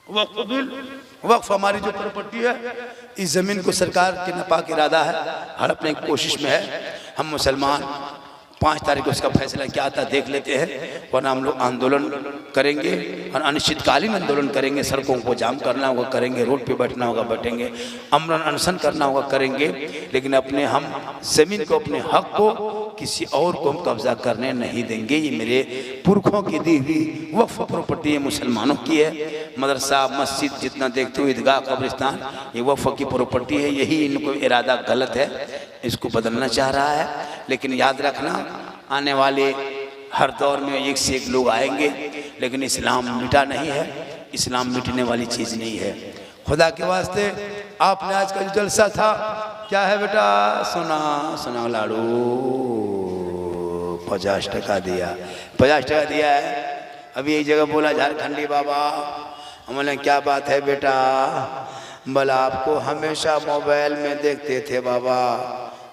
S1: वक्फ बिल, वक्फ हमारी जो प्रॉपर्टी है, इस जमीन को सरकार के नापाक इरादा है, हर अपने कोशिश में है। हम मुसलमान 5 तारीख को उसका फैसला क्या आता देख लेते हैं, वरना हम लोग आंदोलन करेंगे और अनिश्चितकालीन आंदोलन करेंगे। सड़कों को जाम करना होगा करेंगे, रोड पे बैठना होगा बैठेंगे, अमरन अनशन करना होगा करेंगे, लेकिन अपने हम जमीन को, अपने हक को किसी और को हम कब्जा करने नहीं देंगे। ये मेरे पुरखों की दी हुई वक्फ प्रॉपर्टी है, मुसलमानों की है। मदरसा मस्जिद जितना देखते हो, ईदगाह कब्रिस्तान, ये वक्फ की प्रॉपर्टी है। यही इनको इरादा गलत है, इसको बदलना चाह रहा है। लेकिन याद रखना, आने वाले हर दौर में एक से एक लोग आएंगे, लेकिन इस्लाम मिटा नहीं है। इस्लाम मिटने वाली चीज़ नहीं है। खुदा के वास्ते आपने आज का जो जलसा था, क्या है बेटा? सोना लाड़ू 50 टका दिया, 50 टका दिया है। अभी एक जगह बोला झारखंडी बाबा, हमने क्या बात है बेटा? बोला आपको हमेशा मोबाइल में देखते थे बाबा,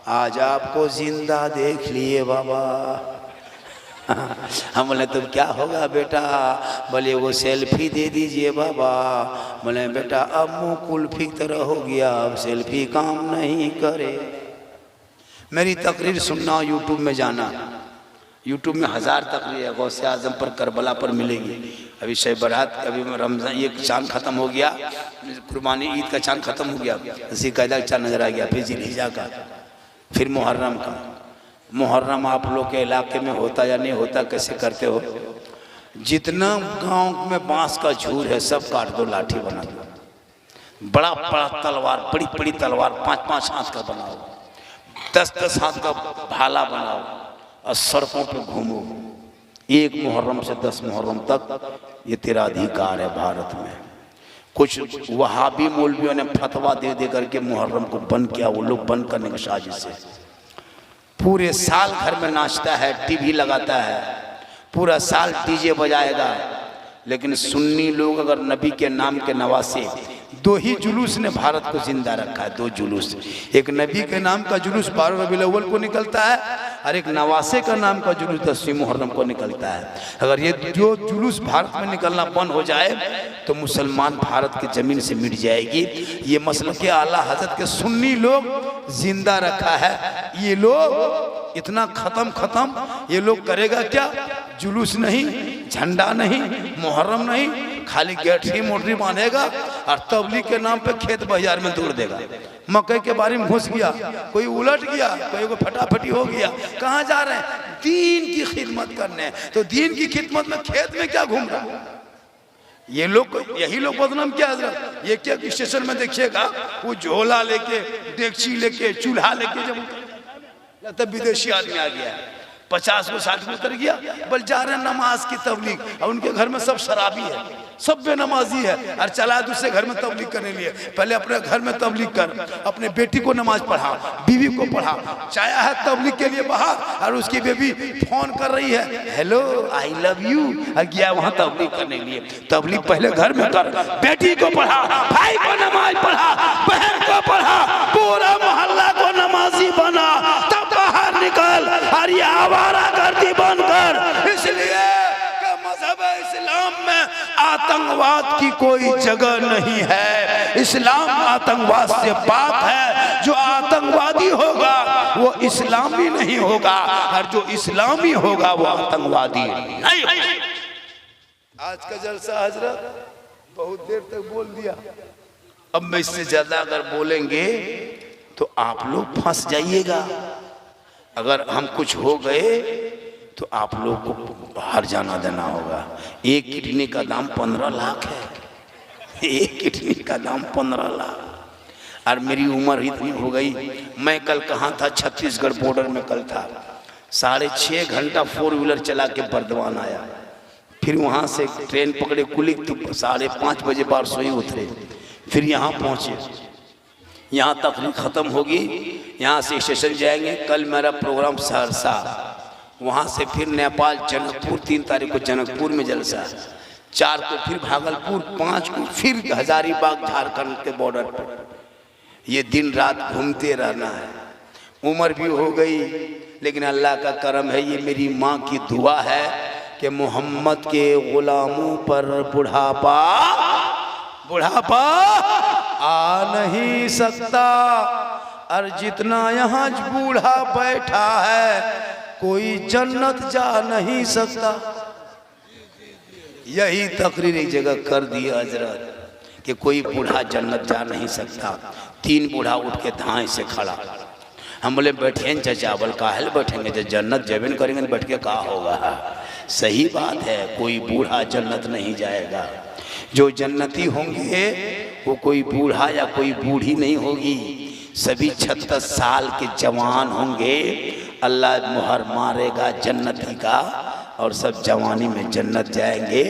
S1: आज आपको जिंदा देख लिए बाबा। हम बोले तुम क्या होगा बेटा? बोले वो सेल्फी दे दीजिए बाबा। बोले बेटा अब मुँह कुल्फी की तरह हो गया, अब सेल्फी काम नहीं करे। मेरी तकरीर सुनना, यूट्यूब में जाना, यूट्यूब में 1000 तकरीर है। गौसे आजम पर, करबला पर मिलेगी। अभी शब बारात, अभी रमज़ान, ये चांद ख़त्म हो गया, कुर्बानी ईद का चांद ख़त्म हो गया, ज़िलक़ादा का चांद नज़र आ गया, फिर ज़िलहिज्जा का, फिर मुहर्रम का। मुहर्रम आप लोग के इलाके में होता या नहीं होता, कैसे करते हो? जितना गांव में बांस का झूर है सब काट दो, लाठी बना दो। बड़ा बड़ा तलवार, बड़ी बड़ी तलवार 5-5 हाथ का बनाओ, 10-10 हाथ का भाला बनाओ, और सड़कों पे घूमो। 1 मुहर्रम से 10 मुहर्रम तक ये तेरा अधिकार है भारत में। कुछ वहाबी मौलवियों ने फतवा दे दे करके मुहर्रम को बंद किया। वो लोग बंद करने की साजिश से पूरे साल घर में नाचता है, टीवी लगाता है, पूरा साल डीजे बजाएगा। लेकिन सुन्नी लोग अगर नबी के नाम के नवासे, 2 ही जुलूस ने भारत को जिंदा रखा है। 2 जुलूस, एक नबी के नाम का जुलूस 12 रबीउल अव्वल को निकलता है, और एक नवासे का नाम का जुलूस 10वीं मुहर्रम को निकलता है। अगर ये जो जुलूस भारत में निकलना बंद हो जाए तो मुसलमान भारत की ज़मीन से मिट जाएगी। ये मसला के आला हजरत के सुन्नी लोग जिंदा रखा है। ये लोग इतना ख़त्म, ये लोग करेगा क्या? जुलूस नहीं, झंडा नहीं, मुहर्रम नहीं, खाली गैठरी मोटरी बांधेगा और तबलीग के नाम पे खेत बाजार में दौड़ देगा। मकई के बारे में घुस गया, कोई उलट गया, कोई को फटाफटी हो गया। कहाँ जा रहे हैं? दीन की खिदमत करने। तो दीन की खिदमत में खेत में क्या घूम रहा? ये लोग, यही लोग बदनाम किया हजरत। ये क्या स्टेशन में देखिएगा, वो झोला लेके, डेगची लेके, चूल्हा लेके, जब तब विदेशी आदमी आ गया 50 को 60 को उतर गया, बल जा रहे हैं नमाज की तबलीग। और उनके घर में सब शराबी है, सब बेनमाजी है, और चला दूसरे घर में तबलीग करने लिए। पहले अपने घर में तबलीग कर, अपने बेटी को नमाज पढ़ा, बीवी को पढ़ा। चाया है तबलीग के लिए बाहर, और उसकी बेबी फोन कर रही है, हेलो आई लव यू, और गया वहां तबलीग करने लिए। तबलीग पहले घर में कर, बेटी को पढ़ा, भाई को नमाज पढ़ा, बहन को पढ़ा, पूरा मोहल्ला को नमाजी बना, तब बाहर निकल और ये आवारा गर्दी बंद कर। इसलिए मज़हब इस्लाम में आतंकवाद की कोई जगह नहीं है। इस्लाम आतंकवाद से पाक है। जो आतंकवादी होगा वो इस्लामी नहीं होगा, और जो इस्लामी होगा वो आतंकवादी नहीं। आज का जलसा हजरत बहुत देर तक बोल दिया, अब मैं इससे ज्यादा अगर बोलेंगे तो आप लोग फंस जाइएगा। अगर हम कुछ हो गए तो आप लोग को बाहर जाना देना होगा। एक किडनी का दाम 15 लाख है, एक किडनी का दाम 15 लाख। और मेरी उम्र इतनी हो गई, मैं कल कहाँ था? छत्तीसगढ़ बॉर्डर में कल था। 6.5 घंटा 4 व्हीलर चला के बर्दवान आया, फिर वहाँ से ट्रेन पकड़े कुलिक, तो 5:30 बजे बारसोई उतरे, फिर यहाँ पहुँचे। यहाँ तकलीफ ख़त्म होगी, यहाँ से स्टेशन जाएंगे। कल मेरा प्रोग्राम सहरसा, वहाँ से फिर नेपाल जनकपुर, 3 तारीख को जनकपुर में जलसा, 4 को फिर भागलपुर, 5 को फिर हजारीबाग झारखंड के बॉर्डर पर। ये दिन रात घूमते रहना है। उम्र भी हो गई, लेकिन अल्लाह का करम है, ये मेरी माँ की दुआ है कि मोहम्मद के गुलामों पर बुढ़ापा आ नहीं सकता। और जितना यहाँ बूढ़ा बैठा है, कोई जन्नत जा नहीं सकता। यही तकरीर एक जगह कर दिया हजरत कि कोई बूढ़ा जन्नत जा नहीं सकता। 3 बूढ़ा उठ के धाए से खड़ा। हम बोले बैठे चाचा, बोल काहे बैठेंगे, जब जन्नत जबन करेंगे बैठ के कहा होगा। सही बात है, कोई बूढ़ा जन्नत नहीं जाएगा। जो जन्नती होंगे वो कोई बूढ़ा या कोई बूढ़ी नहीं होगी, सभी 36 साल के जवान होंगे। अल्लाह मुहर मारेगा जन्नती का, और सब जवानी में जन्नत जाएंगे।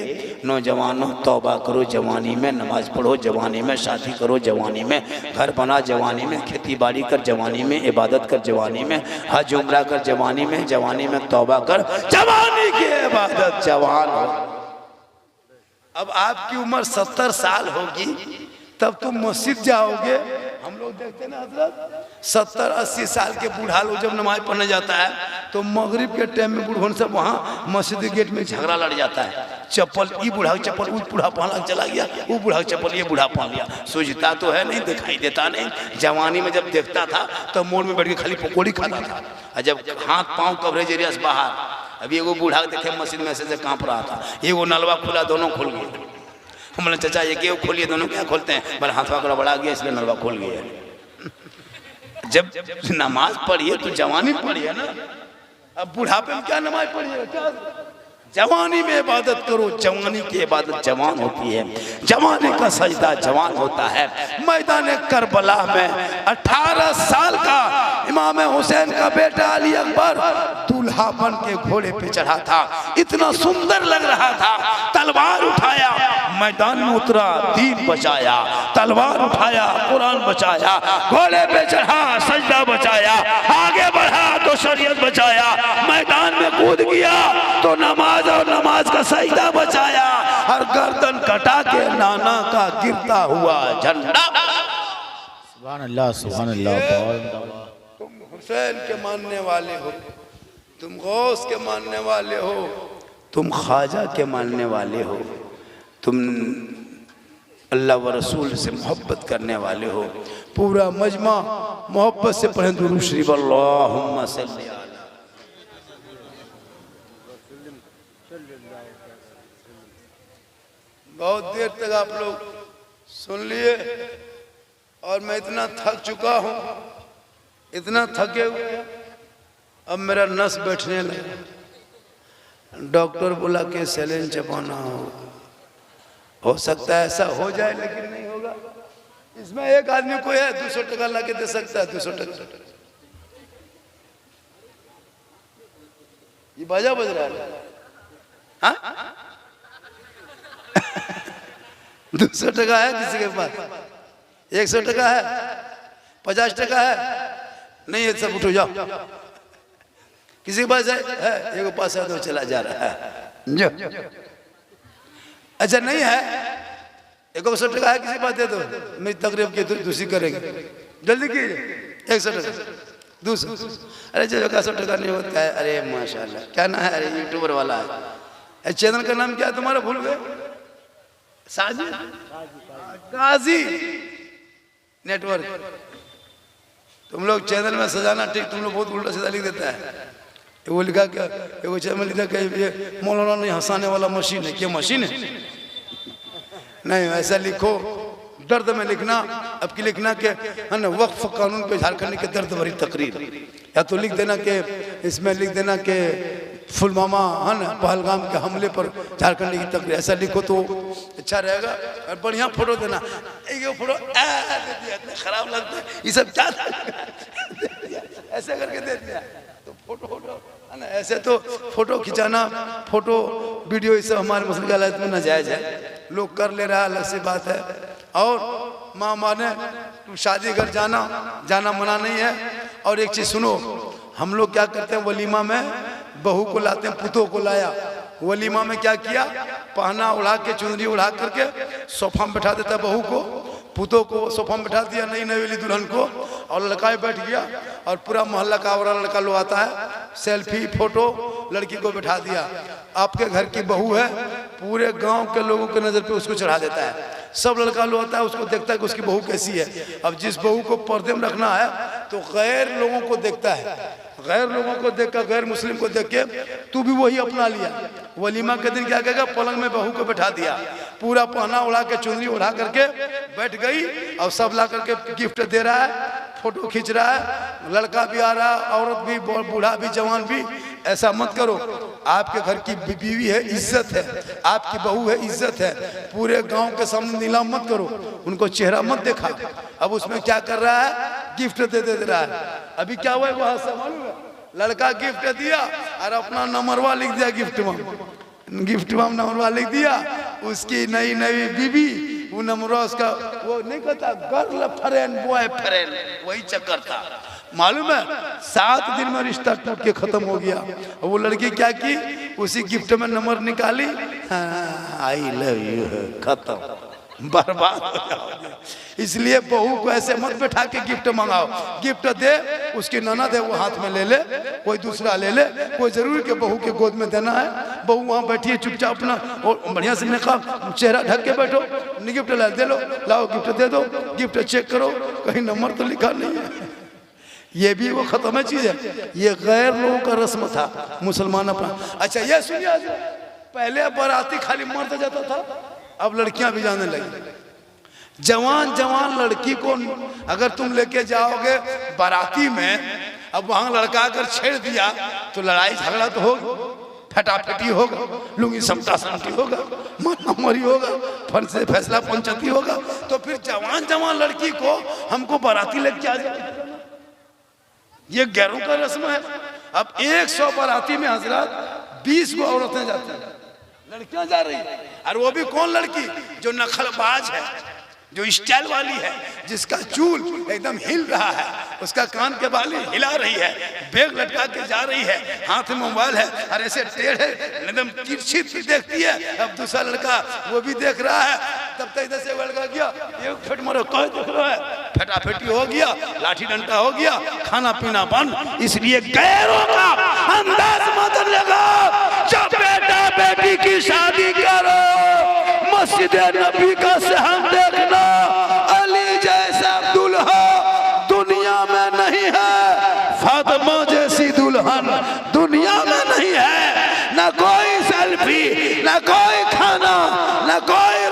S1: नौजवानों तौबा करो जवानी में, नमाज पढ़ो जवानी में, शादी करो जवानी में, घर बना जवानी में, खेती बाड़ी कर जवानी में, इबादत कर जवानी में, हज उम्रा कर जवानी में, जवानी में तौबा कर, जवानी की इबादत जवान हो। अब आपकी उम्र 70 साल होगी, तब तुम मस्जिद जाओगे। हम लोग देखते ना हजरत, 70-80 साल के बूढ़ा लोग जब नमाज पढ़ने जाता है तो मगरिब के टाइम में बूढ़ों से वहाँ मस्जिद गेट में झगड़ा लड़ जाता है। चप्पल, ये बूढ़ा चप्पल वो बूढ़ा पहना चला गया, वो बूढ़ा चप्पल ये बूढ़ा पहन लिया। सूझता तो है नहीं, दिखाई देता नहीं। जवानी में जब देखता था तो मोड़ में बैठ के खाली पकौड़ी खाता था, और जब हाथ पाँव कवरेज एरिया से बाहर, अभी एगो बूढ़ा देखे मस्जिद में से काँप रहा था, एगो नलवा खुला, दोनों खुल गए। हम बोले चाचा ये क्यों खोलिए, दोनों क्या खोलते हैं? बोले हाथ वाकड़ा बढ़ा गया इसलिए नलवा खोल गया। जब नमाज पढ़िए तो जवानी पढ़िए ना, अब बुढ़ापे में क्या नमाज पढ़िए? क्या जवानी में इबादत करो, जवानी की इबादत जवान होती है, जवानी का सजदा जवान होता है। मैदान करबला में 18 साल का इमाम हुसैन का बेटा अली अकबर दूल्हा बन के घोड़े पे चढ़ा था, इतना सुंदर लग रहा था। तलवार उठाया, मैदान में उतरा, दीन बचाया, तलवार उठाया, कुरान बचाया, घोड़े पे चढ़ा, सजदा बचाया, आगे बढ़ा तो शरीयत बचाया, मैदान में कूद गया तो नमाज और नमाज का सजदा बचाया, और गर्दन कटा के नाना का गिरता हुआ झंडा।
S2: सुभान अल्लाह, सुभान अल्लाह।
S1: तुम हुसैन के मानने वाले हो, तुम गौस के मानने वाले हो, तुम ख्वाजा के मानने वाले हो, तुम अल्लाह व रसूल से मोहब्बत करने वाले हो। पूरा मजमा मोहब्बत से पढ़ें दुरूद शरीफ, अल्लाहुम्मा सल्ली अला। बहुत देर तक आप लोग सुन लिए और मैं इतना थक चुका हूँ, इतना थके हुए हैं, अब मेरा नस बैठने लगा। डॉक्टर बोला कि सैलाइन चपाना हो सकता है ऐसा हो जाए, लेकिन नहीं होगा। इसमें एक आदमी कोई है 200 टका ला के दे सकता है, 200 टका। ये बाजा बज रहा है, हाँ 200 टका है किसी के पास? 100 टका है? 50 टका है? नहीं है, सब उठो जाओ। किसी के पास है? एक पास है तो चला जा रहा है जो। अच्छा नहीं है, 100 टका है किसी के पास? दे दो, मेरी तकरीब की दूसरी करेंगे, जल्दी कीजिए। 100 टका, 200। अरे जो 100 टका नहीं होता है। अरे माशाल्लाह, क्या नाम है? अरे यूट्यूबर वाला है। चैनल का नाम क्या है तुम्हारा? भूल गए? साजिद काजी नेटवर्क। तुम लोग चैनल में सजाना ठीक, तुम लोग बहुत उल्टा सीधा लिख देता है। वो लिखा क्या, वो चैनल लिखा क्या, ये मौलाना नहीं हंसाने वाला मशीन है। क्या मशीन है? नहीं, ऐसा लिखो दर्द में लिखना। अब की लिखना के है ना, वक्फ कानून पे झारखंड के दर्द भरी तकरीर, या तो लिख देना कि इसमें लिख देना कि पुलवामा है ना पहलगाम के हमले पर झारखंड की तकरीर, ऐसा लिखो तो अच्छा रहेगा। और बढ़िया फोटो देना। एक फोटो दे दिया, खराब लगता है ये सब, क्या ऐसे करके दे दिया तो फोटो है ना। ऐसे तो फोटो खिंचाना, फोटो वीडियो, ये सब हमारे मुस्लिम हालत में नाजायज है। लोग कर ले रहा है, अलग सी बात है। और माँ माने तुम शादी घर जाना मना नहीं है। और एक चीज सुनो, हम लोग क्या करते हैं, वलीमा में बहू को लाते हैं, पुतों को लाया। वलीमा में क्या किया, पहना उड़ा के, चुनरी उड़ा करके सोफा में बैठा देता बहू को, पुतों को सोफा में बैठा दिया, नई नवेली दुल्हन को, और लड़का बैठ गया। और पूरा मोहल्ला का और लड़का लो आता है, सेल्फी फोटो लड़की को बैठा दिया। आपके घर की बहू है, पूरे गांव के लोगों के नजर पे उसको चढ़ा देता है। सब लड़का लो आता है, उसको देखता है कि उसकी बहू कैसी है। अब जिस बहू को पर्दे में रखना है तो गैर लोगों को देखता है, गैर लोगों को देखकर, गैर मुस्लिम को देख के तू भी वही अपना लिया। वलीमा के दिन क्या कहेगा, पलंग में बहू को बैठा दिया, पूरा पहना उड़ा के, चुनरी उड़ा करके बैठ गई, और सब ला करके गिफ्ट दे रहा है, फोटो खींच रहा है। लड़का भी आ रहा है, औरत भी, बूढ़ा भी, जवान भी। ऐसा मत करो। आपके घर की बीवी है, इज्जत है, आपकी बहू है, इज्जत है। पूरे गांव के सामने नीलाम मत करो, उनको चेहरा मत देखा। अब उसमें क्या कर रहा है, गिफ्ट दे रहा है। अभी क्या हुआ वहां से मालूम है, लड़का गिफ्ट दिया और अपना नंबरवा लिख दिया गिफ्ट में नंबरवा लिख दिया। उसकी नई नई बीवी, वो नंबरवा उसका, वो नहीं कहता गर्ल फ्रेंड बॉय फ्रेंड, वही चक्कर था। मालूम है 7 दिन में रिश्ता टूट के खत्म हो गया। और वो लड़की क्या की, उसी गिफ्ट में नंबर निकाली, आई लव यू, खत्म, बर्बाद हो जाओगे। इसलिए बहू को ऐसे मत बैठा के गिफ्ट मंगाओ। गिफ्ट दे, उसकी ननद है वो हाथ में ले ले, कोई दूसरा ले ले, कोई जरूरी के बहू के गोद में देना है। बहू वहाँ बैठी है चुपचाप अपना, और बढ़िया से निकाल, चेहरा ढक के बैठो, गिफ्ट ला दे लो, लाओ गिफ्ट दे दो, गिफ्ट चेक करो कहीं नंबर तो लिखा नहीं है। ये भी वो खत्म है चीज है, ये गैर लोगों का रस्म था, मुसलमान अपना। अच्छा ये सुनिए, पहले बाराती खाली मर्द जाता था, अब लड़कियां भी जाने लगी। जवान लड़की को अगर तुम लेके जाओगे बाराती में, अब वहां लड़का अगर छेड़ दिया तो लड़ाई झगड़ा तो होगा, फटाफटी होगा, लुंगी समटा समटी होगा, मारामारी होगा, फन से फैसला पंचायती होगा। तो फिर जवान लड़की को हमको बाराती लेके आ जाए, ये गैरों का रस्म है। अब 100 बाराती में हजरत 20 गो औरतें जाती हैं, लड़कियां जा रही है। और वो भी कौन लड़की, जो नखलबाज है, जो स्टाइल वाली है, जिसका चूल एकदम हिल रहा है, उसका कान के बाली हिला रही है, बैग लटका के जा रही है, हाथ में मोबाइल है, और ऐसे टेढ़े एकदम तिरछी देखती है। अब दूसरा लड़का वो भी देख रहा है, तब तक इधर से लड़का गया, एक फेट मारो, कौन देख रहा है, फटाफटी हो गया, लाठी डंडा हो गया, खाना पीना बंद। इसलिए गैरों का अंदाज मत लगाओ। जब बेटा बेटी की शादी करो, मस्जिद नबी का सहन देखना, अली जैसा दुल्हा दुनिया में नहीं है, फातिमा जैसी दुल्हन दुनिया में नहीं है। न कोई सेल्फी, न कोई खाना, न कोई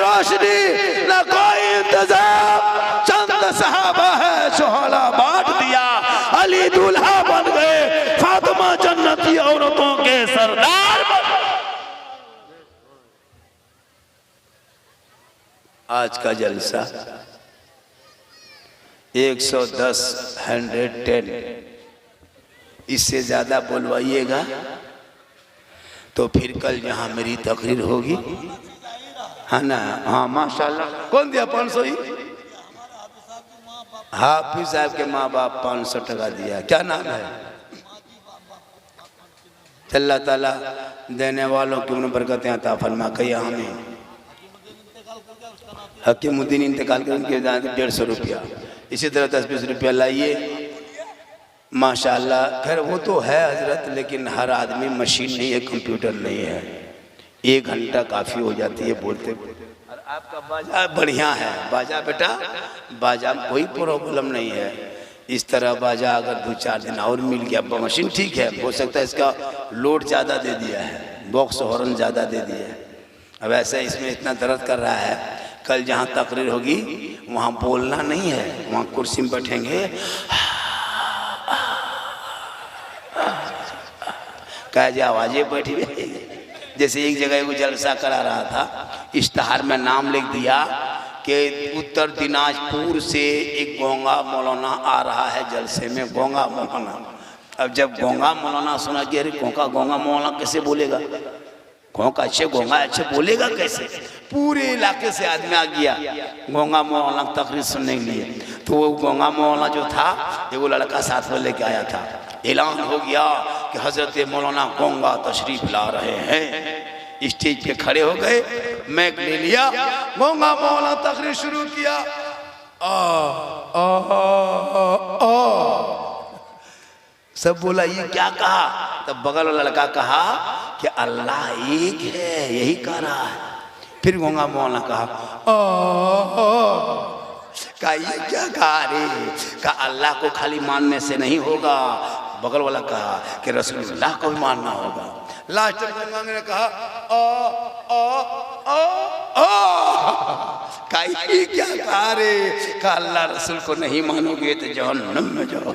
S1: काबा है सुहाना बांट दिया, अली दूल्हा बन गए, फातिमा जन्नती औरतों के सरदार बन गए। आज का जलसा 110 110, इससे ज्यादा बोलवाइएगा तो फिर कल यहाँ मेरी तकरीर होगी, है ना। हाँ माशाल्लाह। कौन दिया 500 ही? हाफिज साहब के माँ बाप 500 टका दिया। क्या नाम है? अल्लाह ताला देने वालों की उन्हें बरकतें अता फरमा। कही आमीन। हकीमुद्दीन इंतकाल कर उनके 150 रुपया, इसी तरह 10-20 रुपया लाइए माशाल्लाह। खैर वो तो है हजरत, लेकिन हर आदमी मशीन नहीं है, कंप्यूटर नहीं है। 1 घंटा काफ़ी हो जाती है बोलते बोलते। और आपका बाजा बढ़िया है, बाजा बेटा, बाजा में कोई प्रॉब्लम नहीं है। इस तरह बाजा अगर 2-4 दिन और मिल गया, मशीन ठीक है, हो सकता है इसका लोड ज़्यादा दे दिया है, बॉक्स हॉर्न ज़्यादा दे दिया है। अब ऐसे इसमें इतना दर्द कर रहा है। कल जहाँ तकरीर होगी वहाँ बोलना नहीं है, वहाँ कुर्सी में बैठेंगे, कह जी आवाजें बैठी रहेगी। जैसे एक जगह वो जलसा करा रहा था, इश्तहार में नाम लिख दिया कि उत्तर दिनाजपुर से एक गोंगा मौलाना आ रहा है जलसे में, गोंगा मौलाना। अब जब गोंगा मौलाना सुना कि अरे गोंगा मौलाना कैसे बोलेगा, गोंगा अच्छे बोलेगा कैसे, पूरे इलाके से आदमी आ गया गोंगा मौलाना तकरीर सुनने के लिए। तो वो गोंगा मौलाना जो था, वो लड़का साथ में लेके आया था। ऐलान हो गया कि हजरत मौलाना गोंगा तशरीफ ला रहे हैं। स्टेज पे खड़े हो गए, मैक ले लिया, गोंगा मौलाना तकरीर शुरू किया। सब बोला ये क्या कहा? तब बगल वाला लड़का कहा कि अल्लाह एक है, यही कह रहा है। फिर गोंगा मौलाना कहा ये क्या कहा रे? कहा अल्लाह को खाली मानने से नहीं होगा। बगल वाला कहा कि रसूलुल्लाह को भी मानना होगा। लास्ट गोंगा ने कहा ये क्या कहा रे? कहा अल्लाह रसूल को नहीं मानोगे तो जहन्नम में जाओ।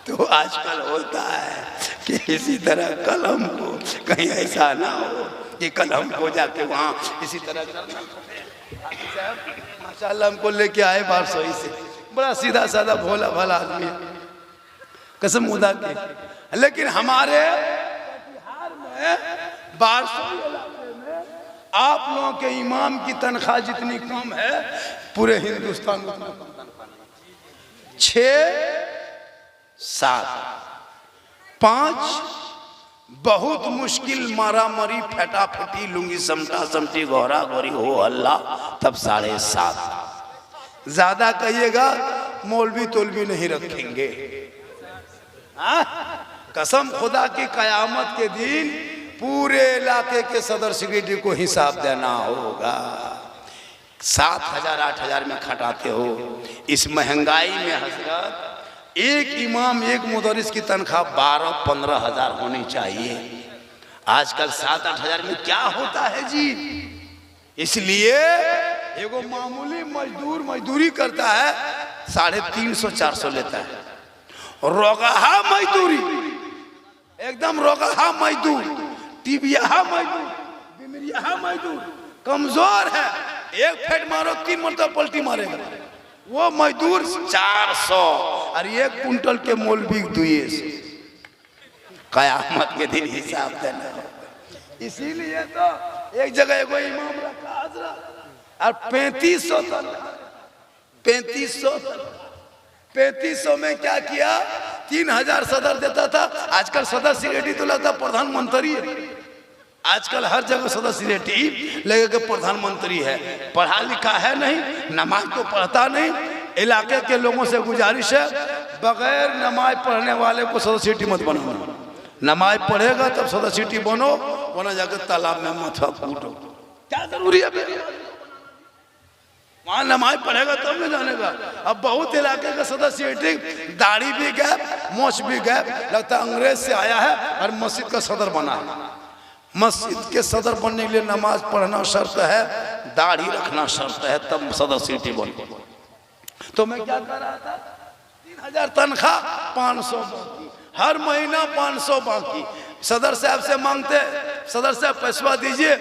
S1: तो आजकल होता है कि इसी तरह कलम को कहीं ऐसा ना हो कि कलम को जाके वहाँ इसी तरह करना। माशाल्लाह हमको लेके आए बारसोई से, बड़ा सीधा साधा भोला भाला आदमी है, कसम खुदा की। लेकिन हमारे बिहार में बारसोई इलाके में आप लोगों के इमाम की तनख्वाह जितनी कम है पूरे हिंदुस्तान में 6 7 5 बहुत मुश्किल मारामारी फटाफटी लुंगी समटा समटी गौरा गौरी हो हल्ला तब 7.5। ज्यादा कहिएगा मौलवी तोलवी नहीं रखेंगे। कसम खुदा की कयामत के दिन पूरे इलाके के सदर सेक्रेटरी को हिसाब देना होगा। 7,000 8,000 में खटाते हो। इस महंगाई में हजरत एक इमाम एक मुदरिस की तनख्वाह 12-15 हज़ार होनी चाहिए। आजकल 7-8 हज़ार में क्या होता है जी। इसलिए एगो मामूली मजदूर मजदूरी करता है 350-400 लेता है। रोगाहा मजदूरी, एकदम रोगाहा मजदूर, टीबिया मजदूर, बिमरिया मजदूर, कमजोर है, एक फेट मारो 3 मरतबा पलटी मारेगा, वो मजदूर 400 और 1 कुंटल के मोल भी 200। कयामत के दिन हिसाब देना है। इसीलिए तो एक जगह एगो इमाम रखा हजरत और 3500 में क्या किया, 3000 सदर देता था। आजकल सदर सेक्रेटरी तो लगता प्रधानमंत्री है। आजकल हर जगह सदर सेक्रेटरी लगे कि प्रधानमंत्री है, पढ़ा लिखा है नहीं, नमाज तो पढ़ता नहीं। इलाके के लोगों से गुजारिश है बगैर नमाज पढ़ने वाले को सदर सेक्रेटरी मत बनाना। नमाज पढ़ेगा तब सदर सेक्रेटरी बनो, वरना जाकर तालाब में मत कूटो। क्या जरूरी है वहां नमाज पढ़ेगा तब न जानेगा। अब बहुत इलाके का सदर सेक्रेटरी दाढ़ी भी गैप, मोछ भी गैप, लगता है अंग्रेज से आया है और मस्जिद का सदर बना है। मस्जिद के सदर बनने के लिए नमाज पढ़ना शर्त है, दाढ़ी रखना शर्त है, तब सदर सेक्रेटरी बने। तो मैं क्या कर रहा था, 3000 तनख्वाह, 500 बाकी, हर महीना 500 बाकी। सदर साहब से मांगते, सदर साहब पैसा दीजिए,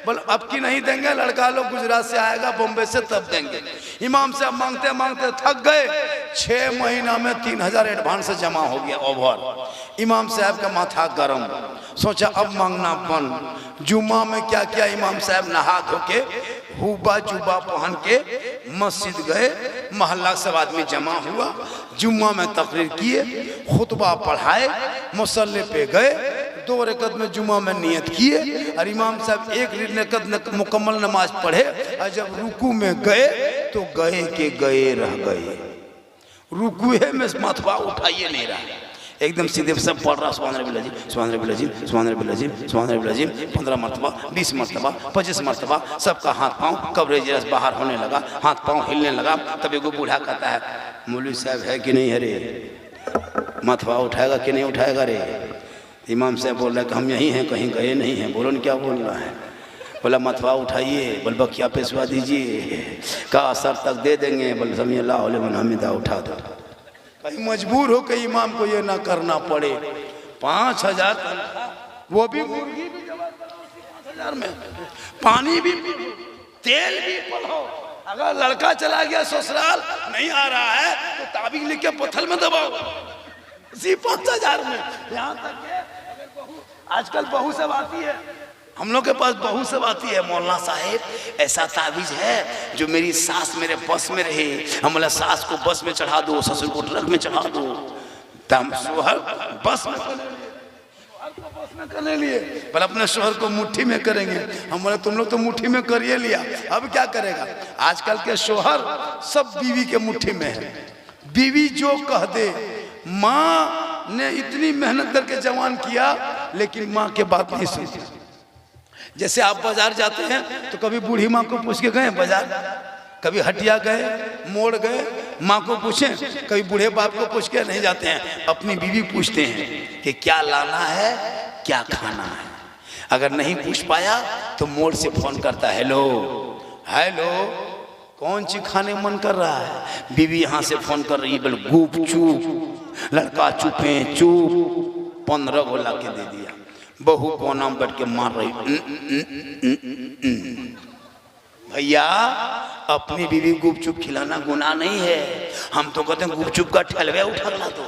S1: बोल अब की नहीं देंगे, लड़का लोग गुजरात से आएगा बॉम्बे से तब देंगे। इमाम साहब मांगते मांगते थक गए, 6 महीना में 3000 एडवांस जमा हो गया ओवर। इमाम साहब का माथा गरम, सोचा अब मांगना बंद। जुम्मा में क्या किया, इमाम साहब नहा धो के हुबा जुबा पहन के मस्जिद गए, मोहल्ला सब आदमी जमा हुआ, जुम्मा में तकरीर किए, खुतबा पढ़ाए, मुसल्ले पे गए, 2 रकत में जुम्मा में नियत किए और इमाम साहब 1 रकत मुकम्मल नमाज पढ़े और जब रुकू में गए तो गए के गए रह गए। रुकू है में माथवा उठाइए नहीं रहा, एकदम सीधे सब पढ़ रहा, सुभान रब्बिल अज़ीम, सुभान रब्बिल अज़ीम, सुभान रब्बिल अज़ीम, सुभान रब्बिल अज़ीम, 15 मरतबा, 20 मरतबा, 25 मरतबा, सबका हाथ पाँव कवरेज रस बाहर होने लगा, हाथ पाँव हिलने लगा। तब एगो बूढ़ा कहता है, मौलवी साहब है कि नहीं है रे, मथवा उठाएगा कि नहीं उठाएगा रे? इमाम साहब बोल रहे कि हम यहीं हैं, कहीं गए नहीं हैं। बोलो न क्या बोल रहा है? बोला मथवा उठाइए, बोल बकिया पेशवा दीजिए, का असर तक दे देंगे, बोल समी अल्लाह लिमन हमिदा उठा दो। कहीं मजबूर हो कहीं इमाम को ये ना करना पड़े। 5000 वो भी मुर्गी भी जमा करो 5000 में, पानी भी तेल भी पढ़ो। अगर लड़का चला गया ससुराल नहीं आ रहा है तो ताबीज लिख के पत्थर में दबाओ, इसी 5000 में। यहाँ तक के आजकल बहू सब आती है, हम लोग के पास बहू सब आती है, मौलाना साहेब ऐसा ताबीज है जो मेरी सास मेरे बस में रहे, हम बोला सास को बस में चढ़ा दो, ससुर को ट्रक में चढ़ा दो, तम शोहर बस में करने लिए, पर अपने शोहर को मुट्ठी में करेंगे। हम बोले तुम लोग तो मुट्ठी में करिए लिया, अब क्या करेगा? आजकल के शोहर सब बीवी के मुट्ठी में है, बीवी जो कह दे। माँ ने इतनी मेहनत करके जवान किया लेकिन माँ के बात नहीं सुनती। जैसे आप बाजार जाते हैं तो कभी बूढ़ी माँ को पूछ के गए बाजार, कभी हटिया गए, मोड़ गए, माँ को पूछें, कभी बूढ़े बाप को पूछ के नहीं जाते हैं, अपनी बीवी पूछते हैं कि क्या लाना है, क्या खाना है। अगर नहीं पूछ पाया तो मोड़ से फोन करता है, हेलो हेलो कौन सी खाने मन कर रहा है? बीवी यहाँ से फोन कर रही है, बोल गुप चुप, लड़का चुपे चुप, 15 गो ला के दे दिया। बहू कोना में बैठ के मार रही, भैया अपनी बीवी गुपचुप खिलाना गुनाह नहीं है, हम तो कहते हैं गुपचुप का ठलवे उठा ला दो।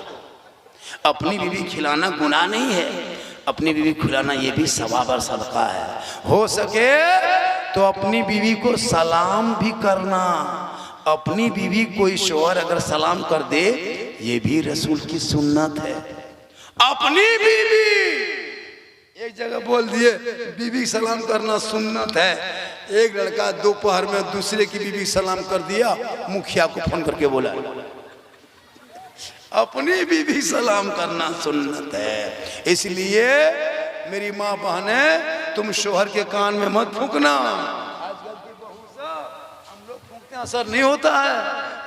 S1: अपनी बीवी खिलाना गुनाह नहीं है, अपनी बीवी खिलाना ये भी सवाब और सदका है। हो सके तो अपनी बीवी को सलाम भी करना, अपनी बीवी कोई शोहर अगर सलाम कर दे ये भी रसूल की सुन्नत है। अपनी बीवी एक जगह बोल दिए बीवी सलाम करना सुन्नत है, एक लड़का दोपहर में दूसरे की बीवी सलाम कर दिया, मुखिया को फोन करके बोला अपनी बीवी सलाम करना सुन्नत है। इसलिए मेरी माँ बहने तुम शोहर के कान में मत फूंकना। आजकल की बहू सा हम लोग फूंकते असर नहीं होता है,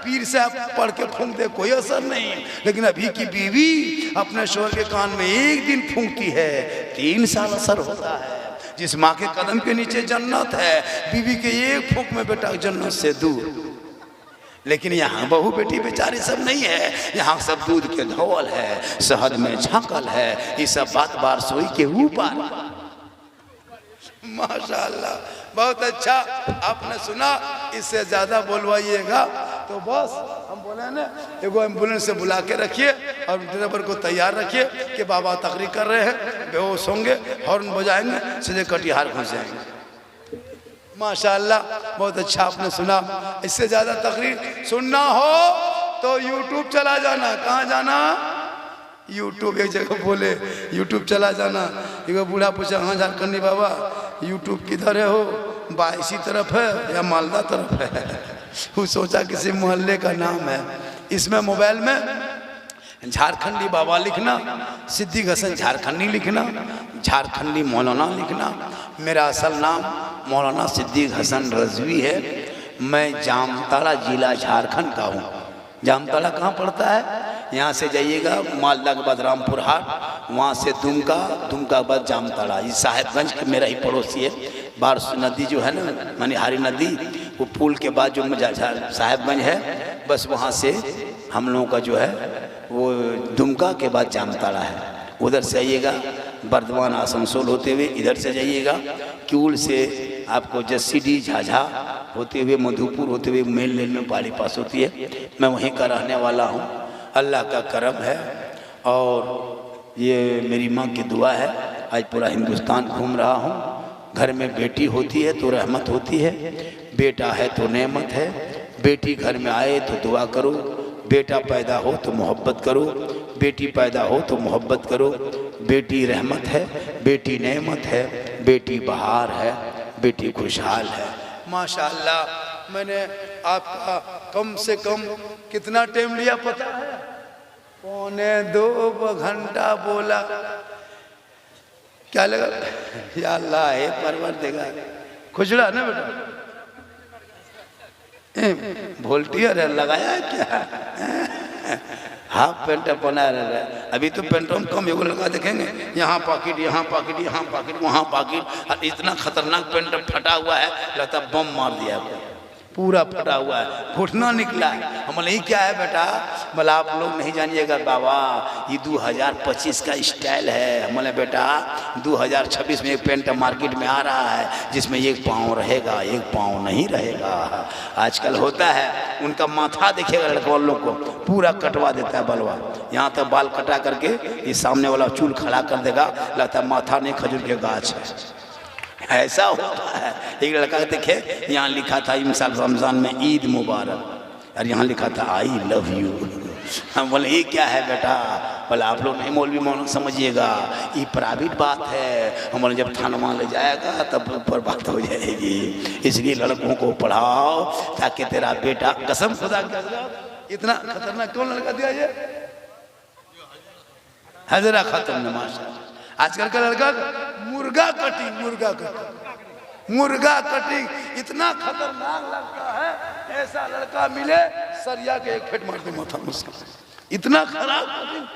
S1: पीर से पढ़ के फूंक दे कोई असर नहीं, लेकिन अभी की बीवी अपने शोहर के कान में एक दिन फूंकती है 3 साल असर होता है। जिस माँ के कदम के नीचे जन्नत है, बीवी के एक फूंक में बेटा जन्नत से दूर। लेकिन यहाँ बहू बेटी बेचारी सब नहीं है, यहाँ सब दूध के धोवल है, शहद में झांकल है, ये सब बात बार सोई के ऊपर। माशाअल्लाह बहुत अच्छा आपने सुना, इससे ज्यादा बोलवाइएगा तो बस हम बोले ना एगो एम्बुलेंस से बुला के रखिए और ड्राइवर को तैयार रखिए कि बाबा तकरीर कर रहे हैं, बेहोश होंगे, हॉर्न बजाएंगे, सीधे कटिहार घुस जाएंगे। माशाअल्लाह बहुत अच्छा आपने सुना। इससे ज़्यादा तकरीर सुनना हो तो यूट्यूब चला जाना। कहाँ जाना? यूट्यूब। एक जगह बोले यूट्यूब चला जाना, एक बूढ़ा पूछा हाँ झारखंडी बाबा यूट्यूब किधर है? हो बा इसी तरफ है या मालदा तरफ है? वो सोचा किसी मोहल्ले का नाम है। इसमें मोबाइल में झारखंडी बाबा लिखना, सिद्दीक हसन झारखंडी लिखना, झारखंडी मौलाना लिखना। मेरा असल नाम मौलाना सिद्दीक हसन रजवी है। मैं जामताड़ा जिला झारखंड का हूँ। जामताड़ा कहाँ पड़ता है? यहाँ से जाइएगा मालदा के बाद रामपुर हाट, वहाँ से दुमका, दुमका के बाद जामताड़ा। ये साहेबगंज के मेरा ही पड़ोसी है। बारसू नदी जो है ना, मनिहारी नदी, वो पुल के बाद जो साहेबगंज है, बस वहाँ से हम लोगों का जो है वो दुमका के बाद जामताड़ा है, उधर से आइएगा। बर्धमान आसनसोल होते हुए इधर से जाइएगा। क्यूल से आपको जसीडी झाझा होते हुए मधुपुर होते हुए मेन लेन में पहाड़ी पास होती है। मैं वहीं का रहने वाला हूँ। अल्लाह का करम है और ये मेरी माँ की दुआ है। आज पूरा हिंदुस्तान घूम रहा हूँ। घर में बेटी होती है तो रहमत होती है, बेटा है तो नेमत है। बेटी घर में आए तो दुआ करो, बेटा पैदा हो तो मोहब्बत करो, बेटी पैदा हो तो मोहब्बत करो। बेटी रहमत है, बेटी नेमत है, बेटी बहार है, बेटी खुशहाल है।
S3: माशाअल्लाह। मैंने आपका कम से कम कितना टाइम लिया पता है? 1.25 घंटा बोला। क्या लगा? या अल्लाह है परवरदिगार। खुजड़ा ना बेटा?
S1: वोल्टियर लगाया है क्या? हाफ पेंट बना रहा है। अभी तो पेंटों में कम एगो लगा देखेंगे, यहाँ पॉकेट, यहाँ पॉकेट, यहाँ पॉकेट, वहाँ पॉकेट। और इतना खतरनाक पेंट फटा हुआ है, लगता बम मार दिया है, पूरा फटा हुआ है, घुटना निकला है। हम नहीं क्या है बेटा, बोला आप लोग नहीं जानिएगा बाबा, ये 2025 का स्टाइल है। हमने बेटा 2026 में एक पेंट मार्केट में आ रहा है जिसमें एक पाँव रहेगा, एक पाँव नहीं रहेगा। आजकल होता है, उनका माथा देखिएगा लड़कों लोग को पूरा कटवा देता है बलवा। यहाँ तक बाल कटा करके ये सामने वाला चूल खड़ा कर देगा, लगता है माथा नहीं खजूर के गाछ है। ऐसा होता है। एक लड़का देखे, यहाँ लिखा था इस साल रमज़ान में ईद मुबारक, और यहाँ लिखा था आई लव यू। हम बोले ये क्या है बेटा? बोले आप लोग नहीं मौलवी मौलाना समझिएगा, ये प्राइवेट बात है। हम बोले जब थाना ले जाएगा तब ऊपर बात हो जाएगी। इसलिए लड़कों को पढ़ाओ ताकि तेरा बेटा, कसम खुदा की,
S3: इतना खतरनाक कौन लड़का दिया ये?
S1: हजरा खत्म नमाज।
S3: आजकल का लड़का मुर्गा कटिंग, मुर्गा कटिंग, मुर्गा कटिंग इतना खतरनाक लगता है। ऐसा लड़का मिले सरिया के एक फेट मार दे माथा में उसका। इतना खराब कटिंग।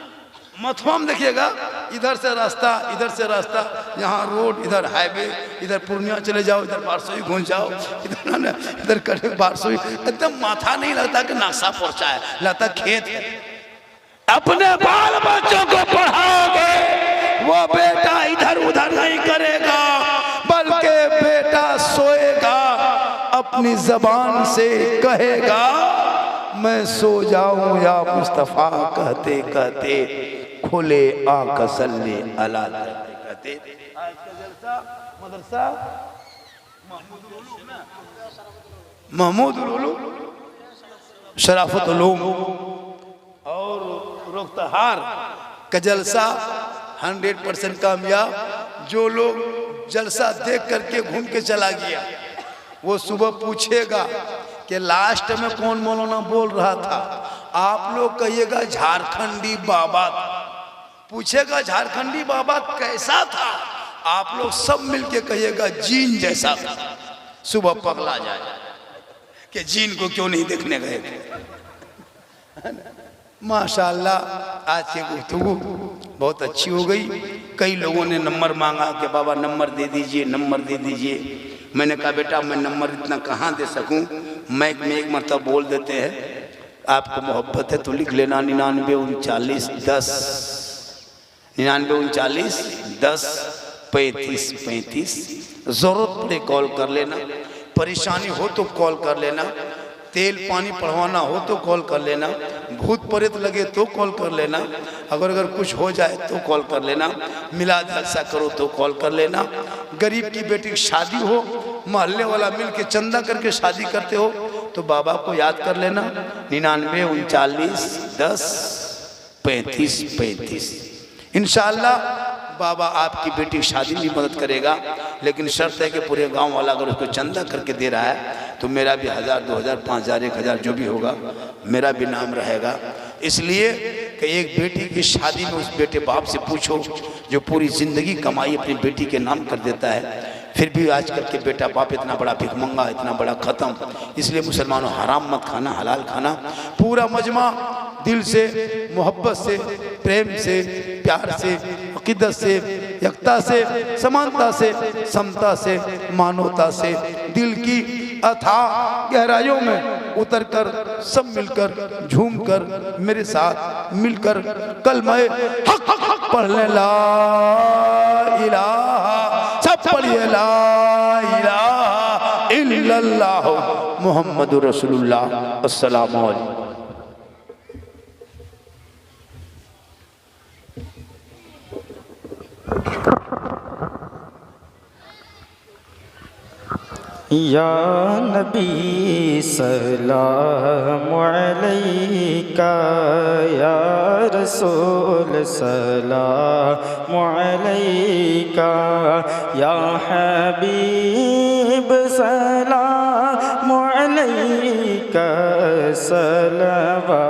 S3: मथुआ में देखिएगा, इधर से रास्ता, इधर से रास्ता, यहाँ रोड, इधर हाईवे, इधर पूर्णिया चले जाओ, इधर बारसोई घूम जाओ, इधर कटे बारसोई। एकदम माथा नहीं लगता कि नासा पहुंचा है, लगता खेत है।
S1: अपने बाल बच्चों को पढ़ाओगे, वो बेटा इधर उधर नहीं करेगा,
S3: बल्कि बेटा सोएगा, अपनी जबान से कहेगा मैं सो जाऊं या मुस्तफा, कहते कहते खुले आंख सल्ले अला कहते। आज का जलसा मदरसा महमूद उलूम, शराफत उलूम और रोख्तहार का जलसा 100% कामयाब। जो लोग जलसा देख करके घूम के चला गया, वो सुबह पूछेगा कि लास्ट में कौन मौलाना बोल रहा था। आप लोग कहिएगा झारखंडी बाबा। पूछेगा झारखंडी बाबा कैसा था, आप लोग सब मिलके कहिएगा जीन जैसा था। सुबह पगला जाए कि जीन को क्यों नहीं देखने गए थे। माशाअल्लाह आज की गुफ्तगू बहुत अच्छी हो गई। कई लोगों ने नंबर मांगा कि बाबा नंबर दे दीजिए, नंबर दे दीजिए। मैंने कहा बेटा मैं नंबर इतना कहाँ दे सकूँ, मैक में एक मरतबा बोल देते हैं। आपको मोहब्बत है तो लिख लेना 99 39 10 99 39 10 35 35। ज़रूरत पड़े कॉल कर लेना, परेशानी हो तो कॉल कर लेना, तेल पानी पढ़वाना हो तो कॉल कर लेना, भूत प्रेत लगे तो कॉल कर लेना, अगर कुछ हो जाए तो कॉल कर लेना, मिलाद जलसा करो तो कॉल कर लेना, गरीब की बेटी की शादी हो, मोहल्ले वाला मिल के चंदा करके शादी करते हो तो बाबा को याद कर लेना 99 39 10 35 35। इंशाअल्लाह बाबा आपकी बेटी की शादी में मदद करेगा, लेकिन शर्त है कि पूरे गांव वाला अगर उसको चंदा करके दे रहा है तो मेरा भी 1000 2000 5000 1000 जो भी होगा मेरा भी नाम रहेगा। इसलिए कि एक बेटी की शादी में उस बेटे बाप से पूछो जो पूरी ज़िंदगी कमाई अपनी बेटी के नाम कर देता है, फिर भी आजकल के बेटा बाप इतना बड़ा भिखमंगा, इतना बड़ा ख़त्म। इसलिए मुसलमानों हराम मत खाना, हलाल खाना। पूरा मजमा दिल से, मोहब्बत से, प्रेम से, प्यार से, अक़ीदत से, यकता से, समानता से, समता से, मानवता से, दिल की अथाह गहराइयों में उतरकर सब मिलकर झूमकर मेरे साथ मिलकर कलमा हक पढ़ने ला इलाहा, सब पढ़िए ला इलाहा इल्लल्लाह मुहम्मदुर रसूलुल्लाह। अस्सलामु अलैकुम।
S2: या नबी सलाम अलैका, या रसूल सलाम अलैका, या हबीब सलाम अलैका सलवा।